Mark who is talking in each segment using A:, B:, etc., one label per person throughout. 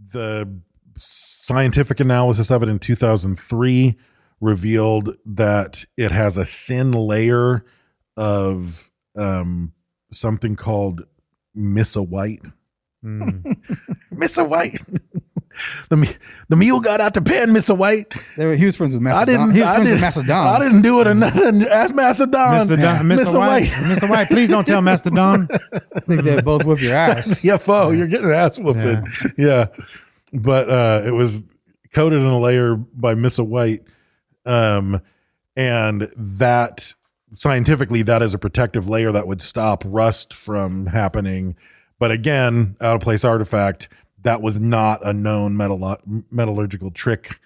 A: the scientific analysis of it in 2003 revealed that it has a thin layer of something called Missa White. Missa White. The mule got out the pen, Missa White.
B: He was friends with Macedon.
A: I didn't do it or nothing. Ask Macedon.
C: Mr. White. Mr. White, please don't tell Macedon.
B: I think they both whip your ass.
A: Yeah, you're getting ass whooping. Yeah. But it was coated in a layer by Missa White. And that scientifically, that is a protective layer that would stop rust from happening. But again, out of place artifact, that was not a known metallurgical trick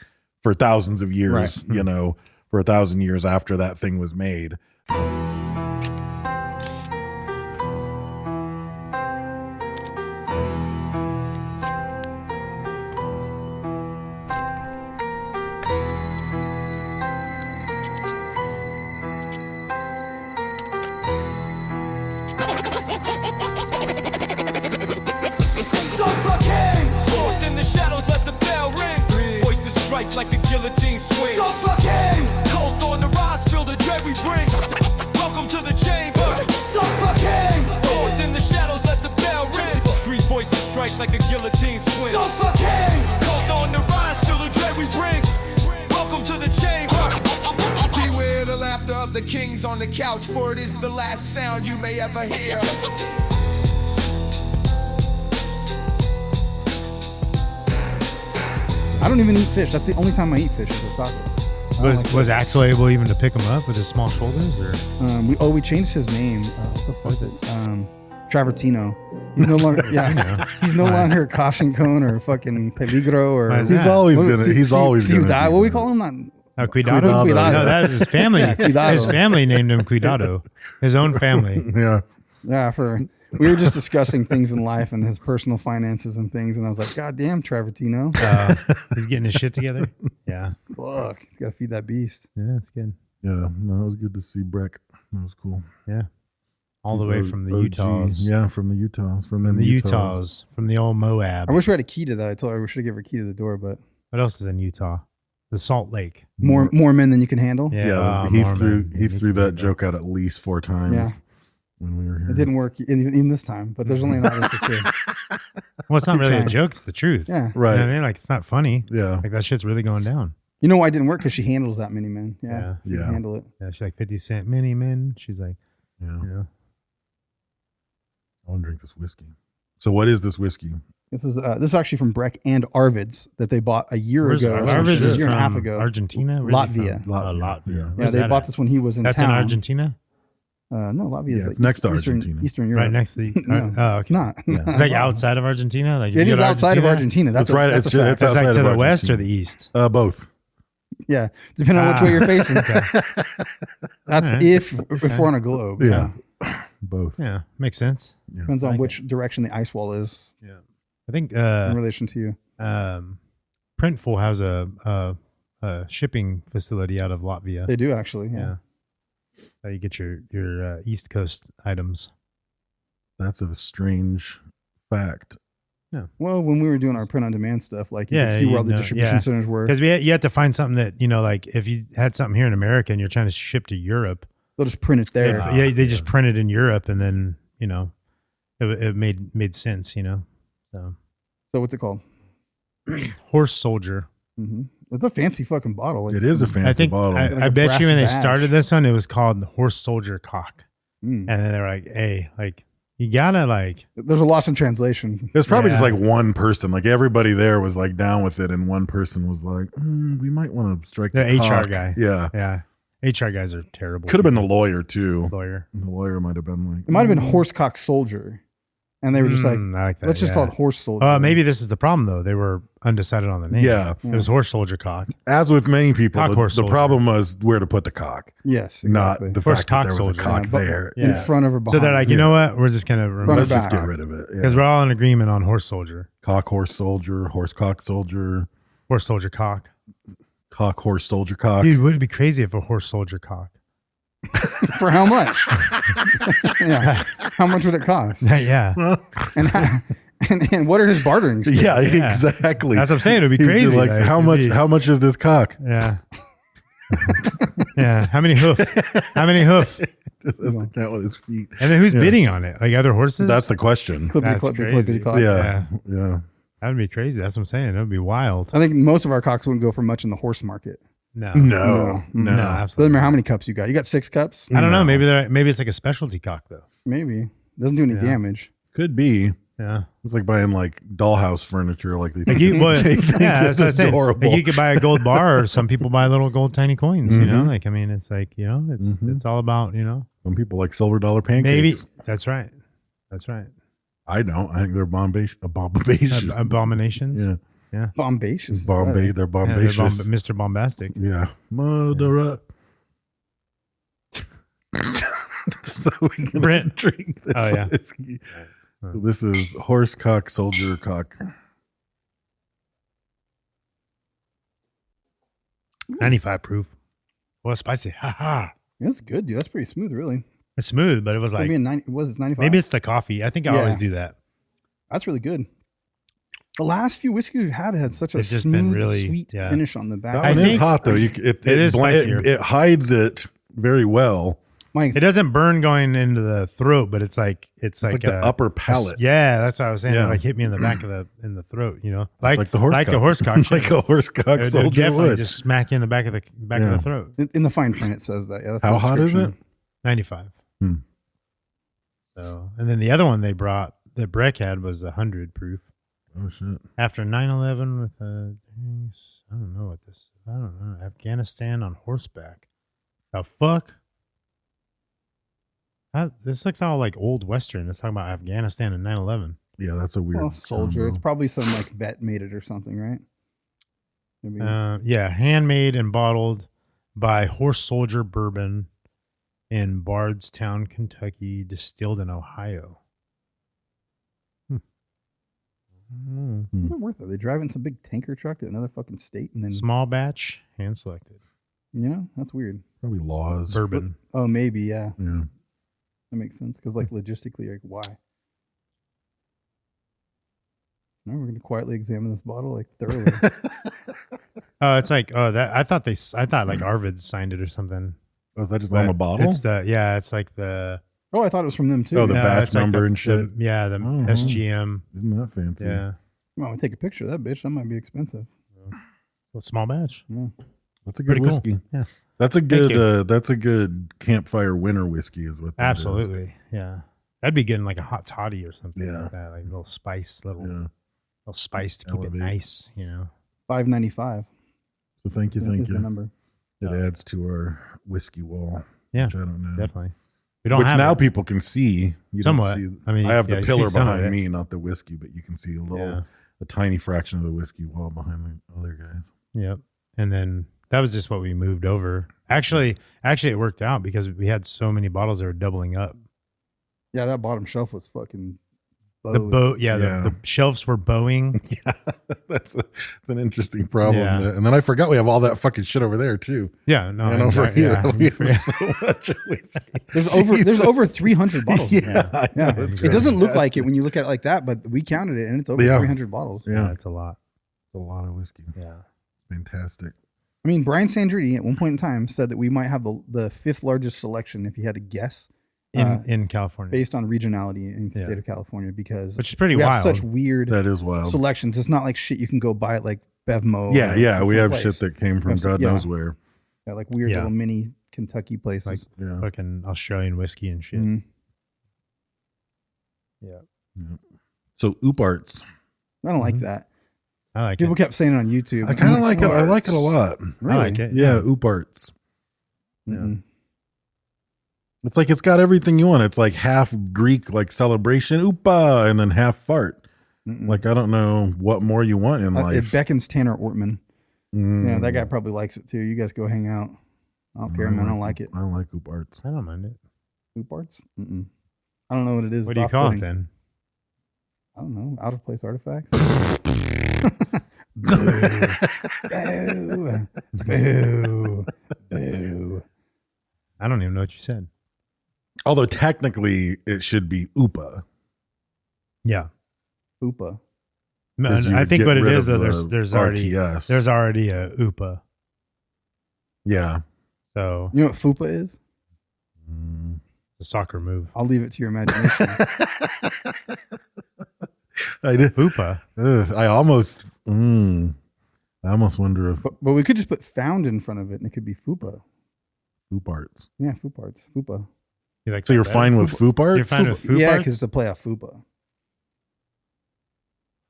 A: for thousands of years,
B: right.
A: For 1,000 years after that thing was made.
D: Like a guillotine swing. Suffocate! Cold on the rise, feel the dread we bring. Welcome to the chamber. Suffocate! Cold in the shadows, let the bell ring. Three voices strike like a guillotine swing. Suffocate! Cold on the rise, feel the dread we bring. Welcome to the chamber. Beware the laughter of the kings on the couch, for it is the last sound you may ever hear.
B: I don't even eat fish. That's the only time I eat fish is with taco.
C: Was Axel able even to pick him up with his small shoulders? Or
B: we changed his name. What was it? Travertino. He's no longer. He's no longer Caution Cone or fucking Peligro or.
A: He's always gonna. He's always gonna.
B: What we call him?
C: Cuidado?
B: Cuidado.
C: No, that was his family. His family named him Cuidado. His own family.
B: Yeah. We were just discussing things in life and his personal finances and things, and I was like, "God damn, Travertino,
C: he's getting his shit together." Yeah,
B: fuck, he's got to feed that beast.
C: Yeah, that's good.
A: Yeah, no, it was good to see Breck. That was cool.
C: Yeah, all the way from the Utahs.
A: Yeah, from the Utahs, from
C: the Utahs, from the old Moab.
B: I wish we had a key to that. I told her we should have given her a key to the door, but
C: what else is in Utah? The Salt Lake.
B: More men than you can handle.
A: Yeah, he threw that joke out at least 4 times. Yeah. When we were here.
B: It didn't work even this time, but there's only an audience of 2.
C: Well, it's not really a joke. It's the truth.
B: Yeah.
A: Right.
C: You know what I mean? Like, it's not funny.
A: Yeah.
C: Like, that shit's really going down.
B: You know why it didn't work? Because she handles that many men. Yeah.
A: She can
B: handle it.
C: Yeah. She's like 50 Cent mini men. She's like,
A: I want to drink this whiskey. So what is this whiskey?
B: This is actually from Breck and Arvid's that they bought a year ago.
C: Arvid's is
B: a year and a half ago.
C: Argentina?
B: Latvia.
C: Latvia.
B: Yeah, they bought this when he was in
C: That's
B: town.
C: That's in Argentina?
B: No, Latvia is
A: it's next to Argentina.
B: Eastern Europe.
C: Right next to the...
B: No,
C: oh, okay.
B: Not.
C: Yeah. It's like outside of Argentina? Like
B: it is outside of Argentina. That's right.
A: It's
C: like
A: outside
C: to
A: of
C: the west
A: Argentina.
C: or the east?
A: Both.
B: Yeah, depending on which way you're facing.
C: Okay.
B: That's
C: right.
B: if we're on a globe.
A: Yeah. Both.
C: Yeah, makes sense.
A: Yeah.
B: Depends on which direction the ice wall is.
C: Yeah. I think
B: in relation to you.
C: Printful has a shipping facility out of Latvia.
B: They do actually. Yeah.
C: So you get your East Coast items.
A: That's a strange fact.
C: Yeah.
B: Well, when we were doing our print on demand stuff, like you could see where all the distribution centers were.
C: Because you had to find something that, like if you had something here in America and you're trying to ship to Europe,
B: they'll just print it there.
C: They just print it in Europe, and then it made sense. So
B: what's it called?
C: Horse Soldier.
B: Mm-hmm. It's a fancy fucking bottle.
A: It is a fancy bottle.
C: I bet you when they started this one, it was called Horse Soldier Cock. And then they're like, hey, like, you gotta like.
B: There's a loss in translation.
A: There's probably just like one person. Like everybody there was like down with it, and one person was like, we might want to strike the
C: HR guy.
A: Yeah.
C: Yeah. HR guys are terrible.
A: Could have been the lawyer too.
C: The
A: lawyer might have been like.
B: It might have been Horsecock Soldier. And they were just like let's just call it Horse Soldier.
C: Maybe this is the problem, though. They were undecided on the name.
A: Yeah.
C: It was Horse Soldier Cock.
A: As with many people, the problem was where to put the cock.
B: Yes,
A: exactly. Not the fact that there was a cock there.
B: In front of or behind.
C: So they're like, you know what? We're just going to
A: let's just get rid of it.
C: Because we're all in agreement on Horse Soldier.
A: Cock, Horse Soldier, Horse Cock Soldier.
C: Horse Soldier Cock.
A: Cock, Horse Soldier Cock.
C: Dude, would it be crazy if a Horse Soldier Cock?
B: For how much? Yeah. How much would it cost?
C: Yeah.
B: And what are his bartering skills?
A: Yeah, exactly.
C: That's what I'm saying. It'd be
A: He's
C: crazy.
A: just like, how
C: it'd
A: much?
C: be-
A: How much is this cock?
C: Yeah. Yeah. How many hoof? How many hoof?
A: Just has to count with his feet.
C: And then who's bidding on it? Like other horses?
A: That's the question.
C: That's crazy.
A: Yeah, yeah.
C: That would be crazy. That's what I'm saying. That would be wild.
B: I think most of our cocks wouldn't go for much in the horse market.
A: No,
B: No,
C: absolutely.
B: Doesn't matter how many cups you got. You got 6 cups?
C: I don't know. Maybe it's like a specialty cock though.
B: Maybe. Doesn't do any damage.
A: Could be.
C: Yeah.
A: It's like buying like dollhouse furniture. Like they
C: Like you, well,
A: they think
C: yeah, that's
A: it's
C: what I said.
A: adorable.
C: Like you could buy a gold bar, or some people buy little gold tiny coins. You know, like I mean, it's like it's all about
A: Some people like silver dollar pancakes.
C: maybe that's right. That's right.
A: I don't. I think they're abominations.
C: Abominations.
A: Yeah,
C: Yeah.
B: Bombacious.
A: Bombay. They're
C: Yeah, they're
A: bombacious.
C: Mr. Bombastic.
A: Yeah, murderer. So we can
C: Brent.
A: drink this
C: Oh, yeah.
A: whiskey. So this is horse cock, soldier cock.
C: 95 proof. Well, spicy. Ha ha.
B: That's good, dude. That's pretty smooth, really.
C: It's smooth, but it was like
B: Maybe 90, was it 95?
C: maybe it's the coffee. I think I
B: Yeah.
C: always do that.
B: That's really good. The last few whiskeys we've had such a
C: It's just been
B: smooth,
C: really-
B: sweet
C: yeah.
B: finish on the back.
A: That
C: I
A: one is
C: think-
A: hot though. It
C: is spicier.
A: it hides it very well.
B: Mike,
C: It doesn't burn going into the throat, but it's like
A: It's like the
C: a-
A: upper palate.
C: Yeah, that's what I was saying.
A: Yeah.
C: It like hit me in the back of the throat. You know,
A: Like the horse
C: like
A: cock.
C: a horse cock.
A: Like a horse cock
C: It would
A: soldier
C: definitely
A: would.
C: just smack you in the back of the
A: Yeah.
C: throat.
B: in the fine print, it says that. Yeah, that's
A: How
B: the
A: hot is it?
B: description.
C: 95.
A: Hmm.
C: So, and then the other one they brought that Breck had was 100 proof.
A: Oh shit.
C: After 9/11 with I don't know what this. I don't know. Afghanistan on horseback. The fuck? This looks all like old Western. It's talking about Afghanistan and 9/11.
A: Yeah, that's a weird
B: Well, soldier.
A: combo.
B: It's probably some like vet made it or something, right? Maybe.
C: Yeah, handmade and bottled by Horse Soldier Bourbon in Bardstown, Kentucky, distilled in Ohio.
B: It's not worth it. They drive in some big tanker truck to another fucking state and then,
C: Small batch, hand selected.
B: that's weird.
A: Probably laws.
C: Bourbon.
B: Oh, maybe, yeah.
A: Yeah.
B: That makes sense. Because, like, logistically, like, why? Now we're going to quietly examine this bottle, like, thoroughly.
C: Oh, it's like that. I thought like Arvid signed it or something.
A: Oh, is that just
C: But
A: on the bottle?
C: It's it's like the
B: Oh, I thought it was from them, too.
A: Oh, the batch
C: it's like
A: number and shit.
C: the
A: Oh,
C: SGM.
A: Isn't that fancy?
C: Yeah,
B: Come on, take a picture of that bitch. That might be expensive.
C: well, small batch.
B: Yeah.
A: That's a good
C: Pretty cool.
A: whiskey.
C: Yeah,
A: That's a
C: Thank
A: good
C: you.
A: That's a good campfire winter whiskey is what that is.
C: absolutely. Yeah, that'd be getting like a hot toddy or something
A: Yeah.
C: like that, like a little spice, little
A: Yeah.
C: spice to keep
A: Elevate.
C: it nice. You know.
B: $5.95.
A: So thank you,
B: is
A: thank
B: the
A: you.
B: number.
A: It adds to our whiskey wall.
C: Yeah,
A: Which I don't know.
C: definitely. We don't
A: Which
C: have
A: now
C: it.
A: people can see. You don't
C: Somewhat.
A: see-
C: I mean,
A: I have
C: yeah,
A: the
C: you see
A: pillar
C: some of
A: behind
C: it.
A: me, not the whiskey, but you can see a tiny fraction of the whiskey wall behind the other guys.
C: Yep. And then that was just what we moved over. Actually, it worked out because we had so many bottles that were doubling up.
B: Yeah, that bottom shelf was fucking
C: The
B: bowed.
C: the shelves were bowing.
A: That's an interesting problem.
C: Yeah.
A: there. And then I forgot we have all that fucking shit over there too.
C: Yeah, no,
A: And over
C: exactly,
A: here,
C: yeah.
A: we have so much whiskey.
B: There's over 300 bottles.
A: Yeah, I know,
B: Yeah.
A: it's
B: It doesn't look like
A: fantastic.
B: it when you look at it like that, but we counted it and it's over
A: Yeah.
B: 300 bottles.
C: Yeah, it's a lot.
A: It's a lot of whiskey.
C: Yeah.
A: Fantastic.
B: I mean, Brian Sandriti at one point in time said that we might have the 5th largest selection if you had to guess
C: In California.
B: based on regionality in the
C: Yeah.
B: state of California because
C: Which is pretty
B: we
C: wild.
B: have such weird
A: That is wild.
B: selections. It's not like shit you can go buy at like Bevmo.
A: Yeah,
B: or
A: we have
B: someplace.
A: shit that came from
B: Yes,
A: God
B: yeah.
A: knows where.
B: Yeah, like weird
C: Yeah.
B: little mini Kentucky places.
C: Like
A: Yeah.
C: fucking Australian whiskey and shit.
B: Mhm.
C: Yeah.
A: So Ooparts.
B: I don't like
C: Mhm.
B: that.
C: I like
B: People
C: it.
B: kept saying it on YouTube.
A: I kind of like it. I like it a lot.
B: Really?
C: I like it.
A: Yeah, Ooparts.
B: Mm-mm.
A: It's like it's got everything you want. It's like half Greek, like celebration, oopa, and then half fart.
B: Mm-mm.
A: Like I don't know what more you want in
B: It
A: life.
B: beckons Tanner Ortman.
A: Mm.
B: Yeah, that guy probably likes it too. You guys go hang out. I don't care, man. I don't like it.
A: I don't like Ooparts.
C: I don't mind it.
B: Food parts? Mm-mm. I don't know what it is.
C: What do you
B: It's
C: call it
B: off-putting.
C: then?
B: I don't know. Out of place artifacts. Boo. Boo. Boo. Boo.
C: I don't even know what you said.
A: Although technically it should be oopa.
C: Yeah.
B: Fupa.
A: Is you
C: I
A: would
C: think
A: get
C: what it
A: rid
C: is
A: of
C: though,
A: the
C: there's already a UPA.
A: Yeah.
C: So
B: You know what Fupa is?
C: the soccer move.
B: I'll leave it to your imagination.
A: I did.
C: FUPA.
A: I almost wonder if
B: but we could just put found in front of it and it could be Fupa.
A: Foop Arts.
B: Yeah, Fupa. Fupa.
C: You like
A: So
C: that
A: you're
C: better?
A: fine with Foop Arts?
C: You're fine with Foop
B: Yeah,
C: Arts?
B: because it's a play off Fupa.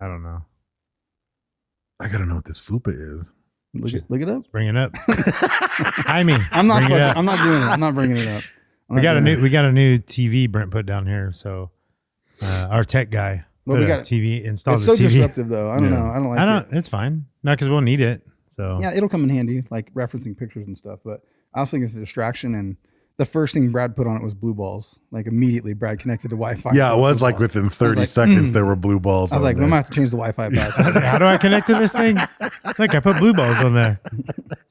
C: I don't know.
A: I gotta know what this Fupa is.
B: Look it up.
C: Bring it up. I mean,
B: I'm not.
C: bring it up.
B: I'm not doing it. I'm not bringing it up.
C: We got a new TV Brent put down here. So our tech guy
B: Well,
C: put
B: we
C: a
B: got
C: TV installed.
B: It's
C: the
B: so
C: TV.
B: disruptive, though. I don't
A: Yeah.
B: know. I don't like it.
C: It's fine. Not because we'll need it. So
B: Yeah, it'll come in handy, like referencing pictures and stuff. But I was thinking it's a distraction. And the first thing Brad put on it was blue balls. Like immediately, Brad connected to Wi-Fi.
A: Yeah, it was
B: Blue
A: like
B: balls.
A: within 30
B: like,
A: seconds there were blue balls.
B: I was
A: on
B: like, we
A: there.
B: might have to change the Wi-Fi
C: I
B: password.
C: was like, how do I connect to this thing? Look, I put blue balls on there.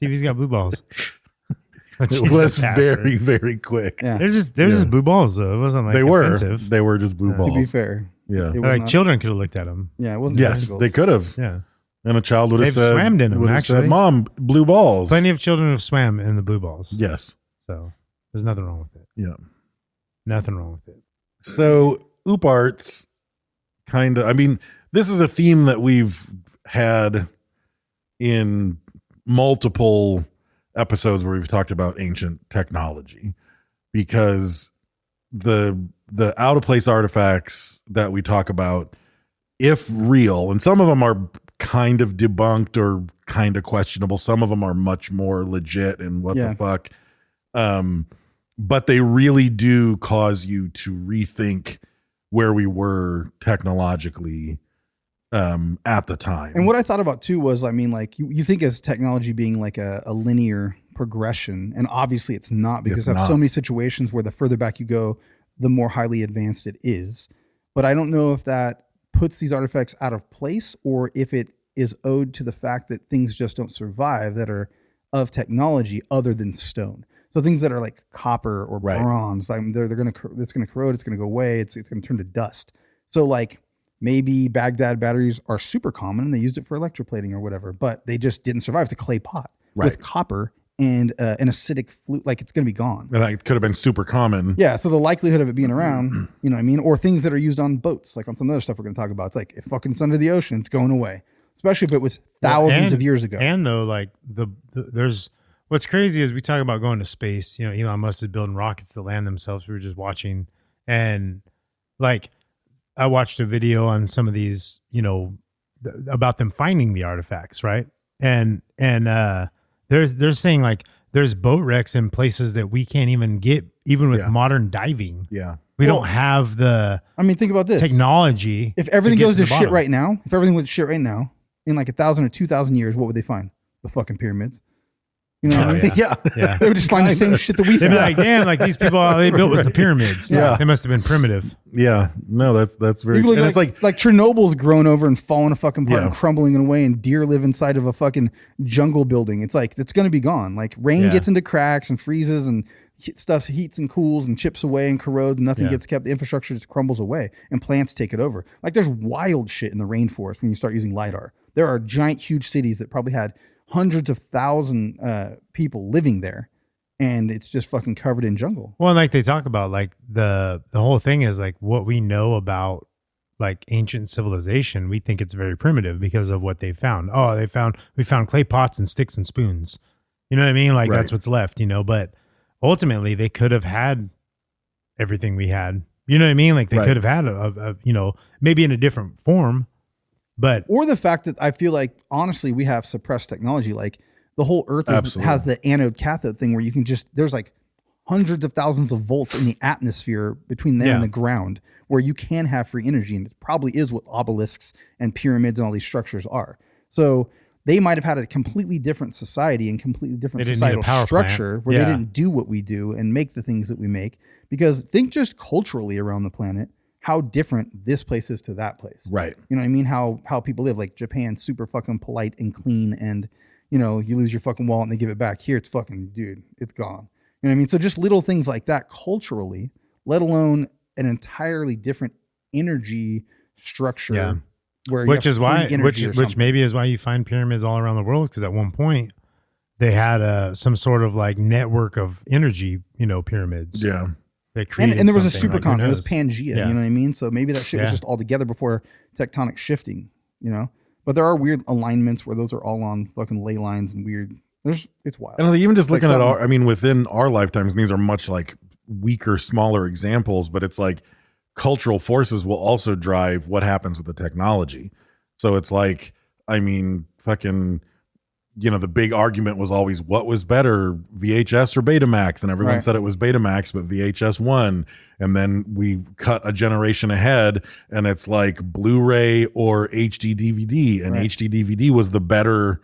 C: TV's got blue balls. Let's
A: It
C: change
A: was
C: the password.
A: very, very quick.
B: Yeah,
C: There's just blue balls though. It wasn't like
A: They were.
C: offensive.
A: They were just blue
B: to be
A: balls.
B: fair,
A: Yeah.
B: it was
C: Like
B: not-
C: children could have looked at them.
B: Yeah, it wasn't.
A: Yes,
B: testicles.
A: they could have.
C: Yeah.
A: And a child would have
C: They've
A: said,
C: swam in them,
A: would have said,
C: actually.
A: Mom, blue balls.
C: Plenty of children have swam in the blue balls.
A: Yes.
C: So there's nothing wrong with it.
A: Yeah.
C: Nothing wrong with it.
A: So Oop Arts kind of, I mean, this is a theme that we've had in multiple episodes where we've talked about ancient technology, because the out of place artifacts that we talk about, if real, and some of them are kind of debunked or kind of questionable, some of them are much more legit and what the fuck. But they really do cause you to rethink where we were technologically at the time.
B: And what I thought about too was, I mean, like you think as technology being like a linear progression, and obviously it's not, because
A: It's
B: I have so
A: not.
B: many situations where the further back you go, the more highly advanced it is. But I don't know if that puts these artifacts out of place or if it is owed to the fact that things just don't survive that are of technology other than stone. So things that are like copper or
A: Right.
B: bronze, it's going to corrode, it's going to go away, it's going to turn to dust. So like maybe Baghdad batteries are super common and they used it for electroplating or whatever, but they just didn't survive. It's a clay pot
A: Right.
B: with copper and an acidic flute, like it's going to be gone.
A: And that could have been super common.
B: Yeah, so the likelihood of it being around, you know what I mean? Or things that are used on boats, like on some other stuff we're going to talk about. It's like, if fucking it's under the ocean, it's going away. Especially if it was thousands of years ago.
C: And though, like there's what's crazy is we talk about going to space. You know, Elon Musk is building rockets to land themselves. We were just watching, and like I watched a video on some of these, you know, about them finding the artifacts, right? And they're saying like there's boat wrecks in places that we can't even get, even with
A: Yeah.
C: modern diving.
A: Yeah.
C: We don't have the
B: I mean, think about this.
C: technology.
B: If everything
C: get
B: goes to
C: the
B: shit
C: bottom.
B: right now, if everything went to shit right now, in like 1,000 or 2,000 years, what would they find? The fucking pyramids. You know what I mean?
A: Yeah.
C: Yeah.
B: They would just find the same shit that we
C: They'd be
B: found.
C: like, damn, like these people, all they built was the pyramids.
A: Yeah.
C: They must have been primitive.
A: Yeah. No, that's very
B: You
A: true.
B: look
A: And
B: like,
A: it's like,
B: Chernobyl's grown over and falling a fucking apart
A: Yeah.
B: and crumbling away, and deer live inside of a fucking jungle building. It's like, it's going to be gone. Like rain
C: Yeah.
B: gets into cracks and freezes and stuff heats and cools and chips away and corrodes and nothing
C: Yeah.
B: gets kept. The infrastructure just crumbles away and plants take it over. Like there's wild shit in the rainforest when you start using LiDAR. There are giant, huge cities that probably had hundreds of thousand people living there, and it's just fucking covered in jungle.
C: Well, and like they talk about, like the whole thing is like what we know about like ancient civilization. We think it's very primitive because of what they found. Oh, we found clay pots and sticks and spoons. You know what I mean? Like
A: Right.
C: that's what's left, you know, but ultimately they could have had everything we had. You know what I mean? Like they
A: Right.
C: could have had a, you know, maybe in a different form, but
B: Or the fact that I feel like, honestly, we have suppressed technology. Like the whole earth
A: Absolutely.
B: has the anode cathode thing where you can just, there's like hundreds of thousands of volts in the atmosphere between there
C: Yeah.
B: and the ground where you can have free energy. And it probably is what obelisks and pyramids and all these structures are. So they might have had a completely different society and completely different
C: They didn't need a
B: societal
C: power plant.
B: structure where
C: Yeah.
B: they didn't do what we do and make the things that we make. Because think just culturally around the planet, how different this place is to that place.
A: right.
B: You know what I mean? How people live, like Japan, super fucking polite and clean, and you know, you lose your fucking wallet and they give it back. Here it's fucking, dude, it's gone. You know what I mean? So just little things like that culturally, let alone an entirely different energy structure
C: Yeah.
B: where you
C: which
B: have
C: is why,
B: free energy or
C: which
B: something.
C: maybe is why you find pyramids all around the world. Because at one point they had some sort of like network of energy, pyramids.
A: Yeah.
C: They created
B: and there was a
C: something,
B: supercontinent.
C: who
B: It was
C: knows?
B: Pangea.
C: Yeah.
B: You know what I mean? So maybe that shit was
C: Yeah.
B: just all together before tectonic shifting. But there are weird alignments where those are all on fucking ley lines and weird. It's wild.
A: And even just
B: Like
A: looking at
B: something-
A: within our lifetimes, and these are much like weaker, smaller examples, but it's like cultural forces will also drive what happens with the technology. So it's like, fucking, the big argument was always what was better, VHS or Betamax, and everyone
B: Right.
A: said it was Betamax, but VHS won. And then we cut a generation ahead, and it's like Blu-ray or HD DVD, and
B: Right.
A: HD DVD was the better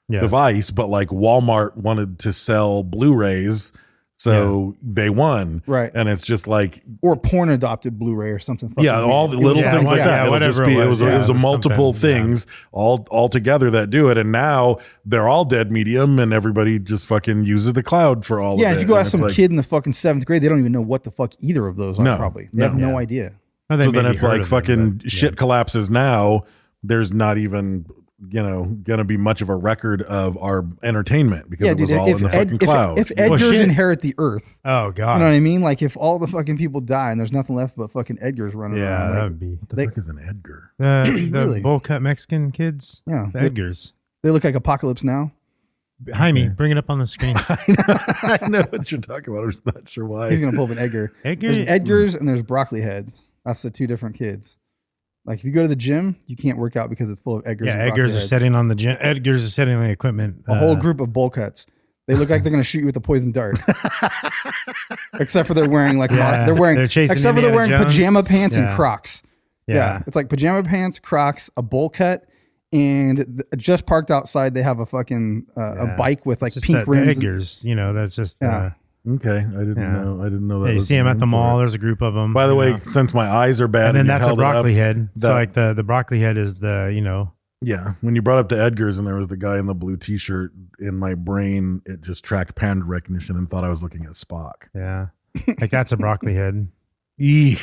A: device, but like Walmart wanted to sell Blu-rays, so they won.
B: Right.
A: And it's just like,
B: or porn adopted Blu-ray or something. fucking
A: yeah, all the
B: weird. It was
A: little
B: just
A: things like
C: yeah,
A: that. It'll just
C: whatever
A: be,
C: it
A: it
C: was.
A: was
C: Yeah,
A: a
C: it was
A: multiple
C: something, yeah.
A: things all together that do it. And now they're all dead medium, and everybody just fucking uses the cloud for all of it.
B: Yeah, if you go
A: And
B: ask
A: it's
B: some
A: like,
B: kid in the fucking 7th grade, they don't even know what the fuck either of those are.
A: No,
B: Probably they have
A: no.
B: no idea.
C: Or they
A: so then
C: maybe
A: it's
C: heard
A: like
C: of them,
A: fucking
C: but,
A: shit collapses now. There's not even, gonna be much of a record of our entertainment because it was all in the fucking cloud.
B: If
C: Well,
B: Edgars
C: shit.
B: inherit the earth,
C: Oh
B: you
C: god.
B: know what I mean? Like if all the fucking people die and there's nothing left but fucking Edgars running
C: Yeah,
B: around.
C: that
B: Like,
C: would be
A: What the
B: they-
A: fuck is an Edgar?
C: the
B: Really?
C: bowl cut Mexican kids.
B: Yeah.
C: The Edgars.
B: they look like Apocalypse Now.
C: Jaime, bring it up on the screen.
A: I know what you're talking about. I'm just not sure why.
B: He's gonna pull up an Edgar.
C: Edgar,
B: There's Edgars and there's broccoli heads. That's the two different kids. Like if you go to the gym, you can't work out because it's full of Edgars.
C: yeah,
B: and broccoli
C: Edgars are
B: heads.
C: setting on the Edgars are setting on the equipment.
B: A whole group of bowl cuts. They look like they're gonna shoot you with a poison dart. Except for they're wearing like
C: Yeah,
B: they're wearing
C: they're chasing
B: except for they're wearing
C: Indiana Jones.
B: pajama pants and
C: Yeah.
B: Crocs. Yeah.
C: Yeah.
B: It's like pajama pants, Crocs, a bowl cut, and just parked outside. They have a fucking a bike with like
C: Just
B: pink
C: the
B: rims.
C: Edgars, that's just
B: Yeah.
A: Okay, I didn't know. I didn't know that.
C: yeah, you
A: was
C: see them
A: the
C: at the
A: name for
C: mall.
A: it.
C: There's a group of them.
A: By the way, since my eyes are bad,
C: and then
A: you
C: that's a
A: held it up,
C: broccoli head. So
A: that-
C: like the broccoli head is the
A: Yeah, when you brought up the Edgars and there was the guy in the blue T-shirt, in my brain it just tracked pattern recognition and thought I was looking at Spock.
C: yeah, like that's a broccoli head.
A: Eek.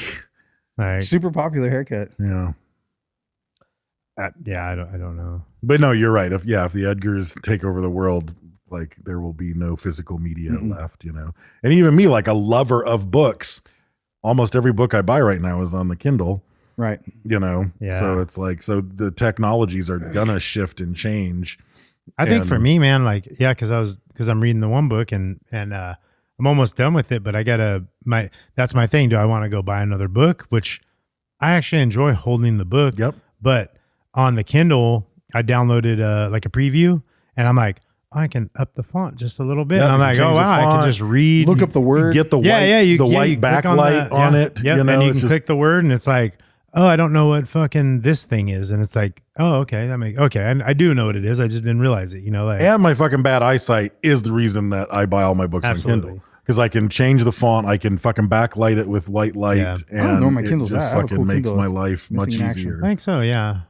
C: Like
B: Super popular haircut.
A: Yeah,
C: yeah, I don't know.
A: but no, you're right. If the Edgars take over the world, like there will be no physical media left. And even me, like a lover of books, almost every book I buy right now is on the Kindle.
B: Right.
C: Yeah.
A: So it's like, so the technologies are gonna shift and change.
C: I think for
A: And-
C: me, man, like because I'm reading the one book and I'm almost done with it, but I gotta that's my thing. Do I want to go buy another book? Which I actually enjoy holding the book.
A: Yep.
C: But on the Kindle, I downloaded like a preview, and I'm like, I can up the font just a little bit.
A: Yep,
C: and I'm
A: you
C: like,
A: can
C: oh
A: change the
C: wow, I
A: font,
C: can just read.
B: Look up the word.
A: Get the white,
C: You
A: white
C: click
A: backlight on
C: yeah,
A: it.
C: Yep, and you
A: it's
C: can
A: just-
C: click the word, and it's like, oh, I don't know what fucking this thing is, and it's like, oh, okay, and I do know what it is. I just didn't realize it. Like,
A: And my fucking bad eyesight is the reason that I buy all my books
C: Absolutely.
A: on Kindle. Because I can change the font, I can fucking backlight it with white light,
C: Yeah.
A: and
B: I don't know where my
A: it
B: Kindle's
A: just
B: at. I have a
A: fucking
B: cool
A: makes
B: Kindle.
A: my
B: It's
A: life much
B: missing in action.
A: easier.
C: I think so. Yeah,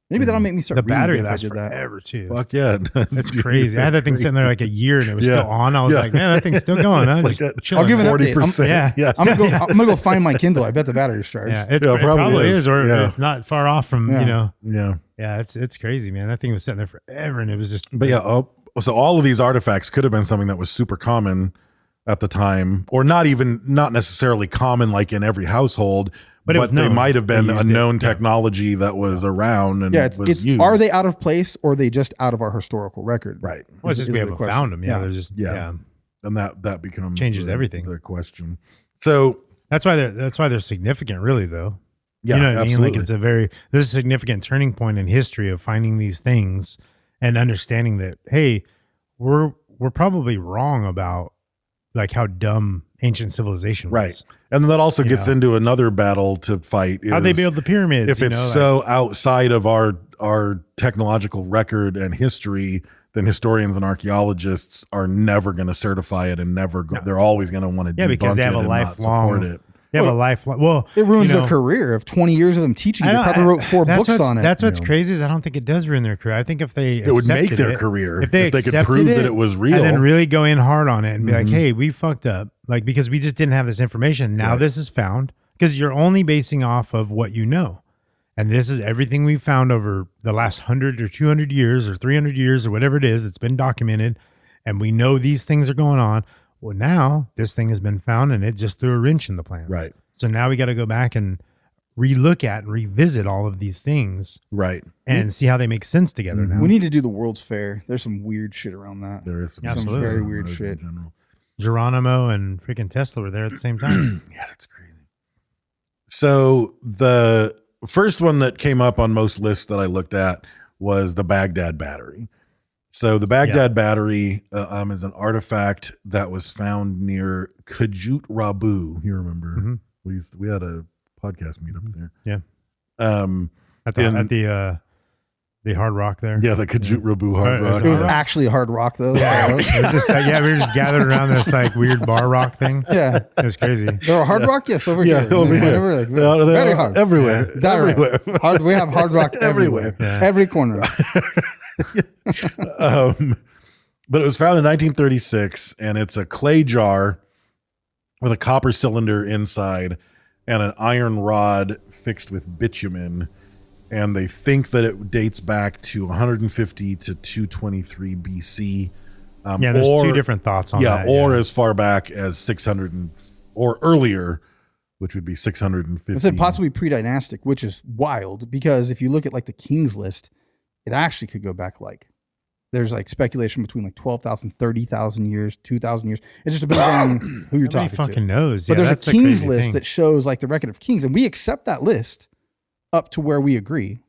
B: Maybe that'll make me start
C: the
B: reading
C: battery
B: if I
C: lasts
B: did that.
C: forever too.
A: Fuck yeah,
C: It's crazy. I had that thing sitting there like a year, and it was
A: Yeah.
C: still on. I was
A: Yeah.
C: like, man, that thing's still going.
A: It's
C: I'm
A: like
C: just
A: that.
C: chilling.
B: I'll give it an update.
A: 40%.
C: Yeah.
A: Yes.
B: I'm gonna go find my Kindle. I bet the battery's charged.
C: Yeah,
A: Yeah,
C: it
A: probably
C: probably
A: is.
C: is, or
A: Yeah.
C: it's not far off from
B: Yeah.
A: Yeah.
C: Yeah, it's crazy, man. That thing was sitting there forever, and it was just.
A: But yeah, so all of these artifacts could have been something that was super common at the time, or not necessarily common like in every household,
C: But it was
A: they
C: known.
A: might have been
C: They
A: a
C: used it.
A: known
C: Yeah.
A: technology that was around and
B: Yeah,
A: was
B: it's
A: used.
B: are they out of place or are they just out of our historical record?
A: Right.
C: Well, it's just
B: is
C: we
B: the
C: haven't
B: question.
C: found them. Yeah,
B: Yeah.
C: they're just
A: Yeah. And that becomes
C: Changes everything.
A: The question. So
C: That's why they're significant, really, though.
A: yeah,
C: You know what
A: absolutely.
C: I mean? Like there's a significant turning point in history of finding these things and understanding that, hey, we're probably wrong about like how dumb ancient civilization was.
A: Right. And then that also gets
C: know?
A: into another battle to fight.
C: How they
A: is
C: build the pyramids.
A: if it's so outside of our technological record and history, then historians and archaeologists are never going to certify it and they're always going to want to
C: Yeah, because they have a
A: support it.
C: They have a lifelong. Well,
B: It ruins
C: you know,
B: their career of 20 years of them teaching. They probably wrote 4
C: that's
B: books
C: what's-
B: on it.
C: That's what's crazy is I don't think it does ruin their career. I think if they
A: It would make
C: accepted
A: their
C: it,
A: career
C: if they
A: if they could
C: accepted
A: prove that it was real.
C: and then really go in hard on it and be like,
A: Mm-hmm.
C: hey, we fucked up, like because we just didn't have this information. Now this is found because you're only basing off of what you know, And this is everything we've found over the last 100 or 200 years or 300 years or whatever it is. It's been documented. And we know these things are going on. Well, now this thing has been found and it just threw a wrench in the plans.
A: Right.
C: So now we got to go back and relook at and revisit all of these things.
A: Right.
C: And see how they make sense together now.
B: We need to do the World's Fair. There's some weird shit around that.
A: There is some
C: Absolutely.
B: Very weird shit.
A: in general.
C: Geronimo and freaking Tesla were there at the same time.
A: Yeah, that's crazy. So the first one that came up on most lists that I looked at was the Baghdad Battery. So the Baghdad Battery is an artifact that was found near Kajut Rabu. You remember?
C: Mhm.
A: We had a podcast meetup there.
C: Yeah. At
A: in-
C: the Hard Rock there.
A: Yeah, the Kajut Rabu Hard
C: Right,
A: Rock.
B: It was
C: Rock.
B: actually hard rock though.
C: It was just like, we were just gathered around this like weird bar rock thing.
B: Yeah.
C: It was crazy.
B: There are hard rock, yes, over
A: Yeah,
B: here.
A: over here.
B: Whatever, like,
A: They're
B: very hard.
A: everywhere.
B: Direct.
A: Everywhere.
B: Hard, we have hard rock everywhere.
A: Everywhere.
C: Yeah.
B: Every corner.
A: But it was found in 1936, and it's a clay jar with a copper cylinder inside and an iron rod fixed with bitumen. And they think that it dates back to 150 to 223 BC.
C: There's two different thoughts on that.
A: Or as far back as 600 or earlier, which would be 650.
B: I said possibly pre-dynastic, which is wild because if you look at like the King's List, it actually could go back like there's like speculation between like 12,000, 30,000 years, 2,000 years. It just depends on who you're
C: Nobody
B: talking
C: fucking
B: to.
C: knows.
B: But
C: Yeah,
B: there's
C: that's
B: a
C: the
B: King's
C: crazy
B: List
C: thing.
B: that shows like the record of kings, and we accept that list up to where we agree.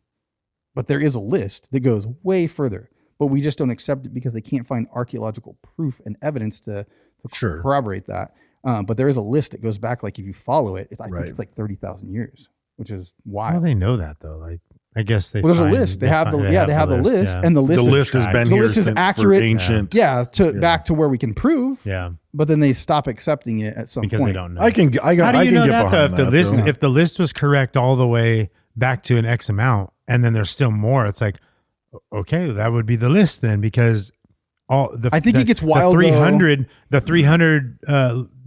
B: But there is a list that goes way further, but we just don't accept it because they can't find archaeological proof and evidence to
A: Sure.
B: corroborate that. But there is a list that goes back, like if you follow it, I
A: Right.
B: think it's like 30,000 years, which is
C: Well,
B: wild.
C: they know that though. Like, I guess they.
B: Well, there's a
C: find-
B: list. They have the list,
C: yeah.
B: and the list
A: The
B: is
A: list has
B: tracked.
A: been
B: The
A: here
B: list is
A: since
B: accurate.
A: for ancient.
B: Back to where we can prove.
C: Yeah,
B: But then they stop accepting it at some
C: because
B: point.
C: they don't know.
A: I can get
C: How do you
A: I can
C: know
A: get
C: that though?
A: behind
C: If the
A: that,
C: list,
A: though.
C: if the list was correct all the way back to an X amount, and then there's still more, it's like, okay, that would be the list then, because
B: I think it gets wild,
C: The 300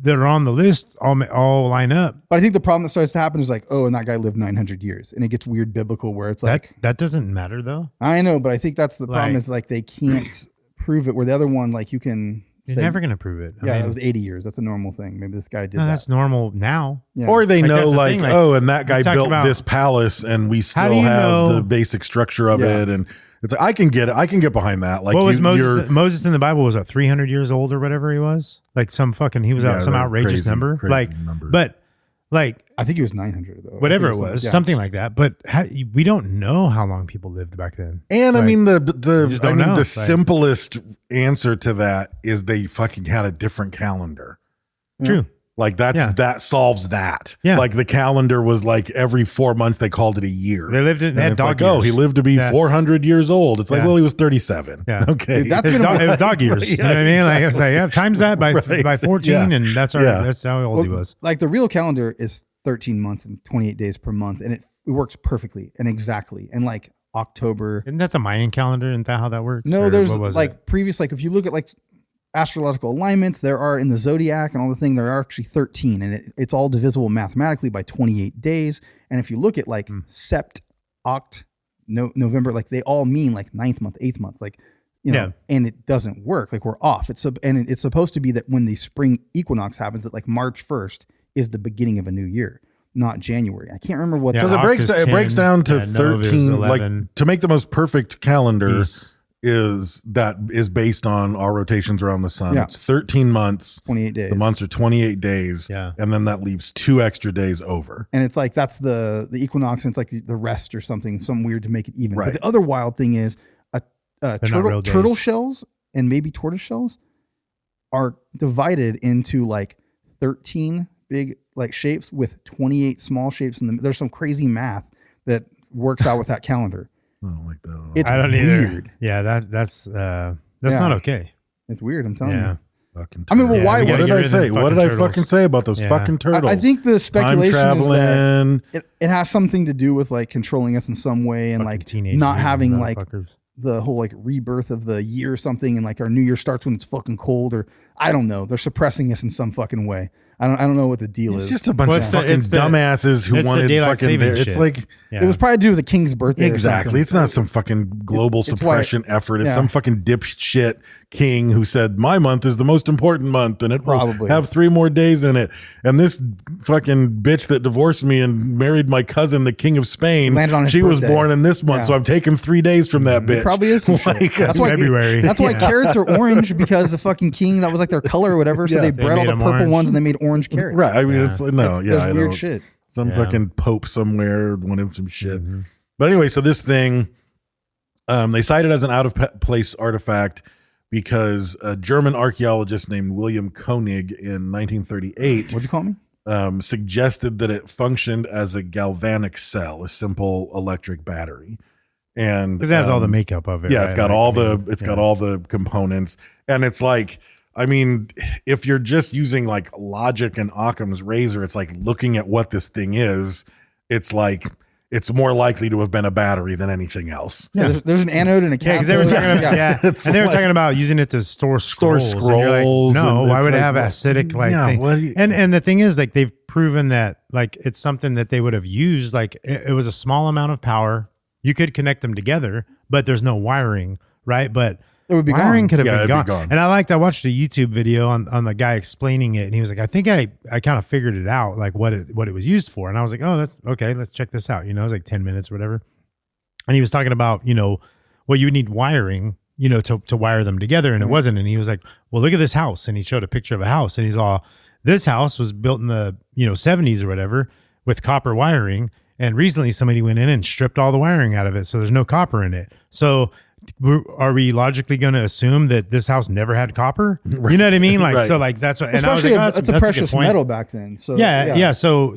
C: that are on the list all line up.
B: But I think the problem that starts to happen is like, oh, and that guy lived 900 years, and it gets weird biblical where it's like,
C: That doesn't matter though.
B: I know, but I think that's the problem
C: Like-
B: is like they can't prove it. Where the other one, like you can,
C: You're
B: say,
C: never gonna prove it. I
B: yeah,
C: mean,
B: it was 80 years. That's a normal thing. Maybe this guy did
C: no,
B: that.
C: that's normal now.
B: Yeah.
A: Or they
C: Like,
A: know,
C: that's the
A: like,
C: thing, like,
A: oh, and that
C: we
A: guy
C: talked
A: built
C: about-
A: this palace, and we
C: How
A: still
C: do you
A: have
C: know-
A: the basic structure of
B: Yeah.
A: it. And it's like, I can get behind that. Like,
C: What was
A: you're-
C: Moses in the Bible? Was 300 years old or whatever he was? Like some fucking, he was
A: Yeah,
C: out some
A: they're
C: outrageous
A: crazy-
C: number.
A: crazy
C: Like,
A: number.
C: but like
B: I think it was 900 though.
C: whatever
B: I
C: it
B: think
C: was,
B: yeah.
C: something like that. But we don't know how long people lived back then.
A: And I
C: Like,
A: mean,
C: you
A: the
C: just don't know.
A: the
C: Like-
A: simplest answer to that is they fucking had a different calendar.
C: True.
A: Like that solves that.
C: Yeah.
A: Like the calendar was like every 4 months they called it a year.
C: They lived in,
A: And
C: they had
A: it's
C: dog
A: like, oh,
C: years.
A: he lived to be
C: Yeah.
A: 400 years old. It's like,
C: Yeah.
A: well, he was 37.
C: Yeah.
A: Okay.
B: Dude, that's
C: It was dog years. You know what I mean? Like, it's like, yeah, times that by
A: Right.
C: by 14,
A: Yeah.
C: and that's
A: Yeah.
C: that's how old he
B: Well,
C: was.
B: Like the real calendar is 13 months and 28 days per month, and it works perfectly and exactly. And like October.
C: Isn't that the Mayan calendar? Isn't that how that works?
B: No,
C: Or
B: there's
C: what was
B: like
C: it?
B: previous, like if you look at like astrological alignments, there are in the zodiac and all the thing, there are actually 13, and it's all divisible mathematically by 28 days. And if you look at like Sept, Oct, November, like they all mean like 9th month, 8th month, like, you know,
C: Yeah.
B: and it doesn't work. Like we're off. It's supposed to be that when the spring equinox happens, that like March 1st is the beginning of a new year, not January. I can't remember what
C: Yeah,
A: Because
B: the,
A: it breaks
C: Oct is
A: it breaks
C: 10,
A: down to
C: yeah, Nov is
A: 13.
C: 11.
A: Like to make the most perfect calendar
C: East.
A: is based on our rotations around the sun.
B: Yeah.
A: It's 13 months.
B: 28 days.
A: The months are 28 days.
C: Yeah.
A: And then that leaves 2 extra days over.
B: And it's like that's the equinox, and it's like the rest or something, some weird to make it even.
A: Right.
B: But the other wild thing is
C: not real
B: turtle
C: days.
B: shells and maybe tortoise shells are divided into like 13 big like shapes with 28 small shapes in them. There's some crazy math that works out with that calendar.
A: I don't like that at all.
B: It's
C: I don't either.
B: weird.
C: Yeah, that's
B: Yeah.
C: not okay.
B: It's weird. I'm telling
C: Yeah.
B: you.
A: Fucking
B: I mean, well,
A: turtles.
B: why-
C: we
A: What
C: gotta
A: did
C: get
A: I
C: rid of
A: say?
C: them
A: What did I
C: fucking
A: fucking
C: turtles.
A: say about those
C: Yeah.
A: fucking turtles?
B: I think the
A: Time
B: speculation is that
A: traveling.
B: it has something to do with like controlling us in some way and
C: Fucking
B: like
C: teenage
B: not
C: mutant
B: having like
C: motherfuckers.
B: the whole like rebirth of the year or something, and like our new year starts when it's fucking cold, or I don't know. They're suppressing us in some fucking way. I don't know what the deal
A: It's
B: is.
A: just a bunch
C: Well,
A: of fucking
C: it's the-
A: dumbasses who
C: it's the
A: wanted
C: daylight
A: fucking.
C: savings
A: It's
C: shit.
A: like
C: Yeah.
B: It was probably due to the king's birthday. or
A: exactly.
B: something.
A: It's not some fucking global
B: It's why-
A: suppression effort. It's
B: yeah.
A: some fucking dipshit king who said my month is the most important month and it will
B: Probably.
A: have 3 more days in it. And this fucking bitch that divorced me and married my cousin, the king of Spain,
B: Landed on his
A: she was
B: birthday.
A: born in this month,
B: Yeah.
A: so I'm taking 3 days from that bitch.
B: It probably is some shit. That's why
C: February.
B: That's why
C: Yeah.
B: carrots are orange, because the fucking king, that was like their color or whatever. So
A: Yeah.
B: they
A: They
B: bred all
C: made
B: the
C: them
B: purple
C: orange.
B: ones and they made orange carrots.
A: Right. I mean,
C: Yeah.
A: it's like, no, yeah,
B: That's
A: I
B: weird
A: know.
B: shit.
A: Some
C: Yeah.
A: fucking pope somewhere wanted some shit. But anyway, so this thing, they cite it as an out of place artifact because a German archaeologist named William Koenig in 1938
B: What'd you call me?
A: suggested that it functioned as a galvanic cell, a simple electric battery. And
C: Because it has all the makeup of it.
A: yeah,
C: right?
A: it's got
C: Like,
A: all
C: I mean,
A: the got all the components, and it's like, I mean, if you're just using like logic and Occam's razor, it's like looking at what this thing is. It's like it's more likely to have been a battery than anything else.
B: Yeah, there's an anode and a
C: Yeah,
B: cathode.
C: because they were talking about
A: It's
C: and they were
A: like-
C: talking about using it to store scrolls. And you're like,
A: scrolls,
C: no,
A: and
C: why
A: it's
C: would it
A: like,
C: have
A: well,
C: acidic like
A: yeah,
C: thing?
A: what do you-
C: And the thing is, like, they've proven that like it's something that they would have used. Like it was a small amount of power. You could connect them together, but there's no wiring, right? But
B: It would be
C: wiring
B: gone.
C: could have
A: Yeah,
C: been
A: it'd be
C: gone.
A: gone.
C: And I watched a YouTube video on the guy explaining it, and he was like, I think I kind of figured it out, like what it was used for. And I was like, oh, that's okay. Let's check this out. You know, it was like 10 minutes or whatever. And he was talking about, well, you would need wiring, to wire them together. And it wasn't. And he was like, well, look at this house. And he showed a picture of a house. And he's all, this house was built in the, 70s or whatever with copper wiring. And recently somebody went in and stripped all the wiring out of it. So there's no copper in it. So are we logically going to assume that this house never had copper?
A: Right.
C: You know what I mean? Like,
A: Right.
C: so like, that's what, and I was
B: Especially
C: like, oh,
B: if
C: that's
B: it's a
C: good
B: precious
C: point.
B: metal back then. So
C: Yeah. So,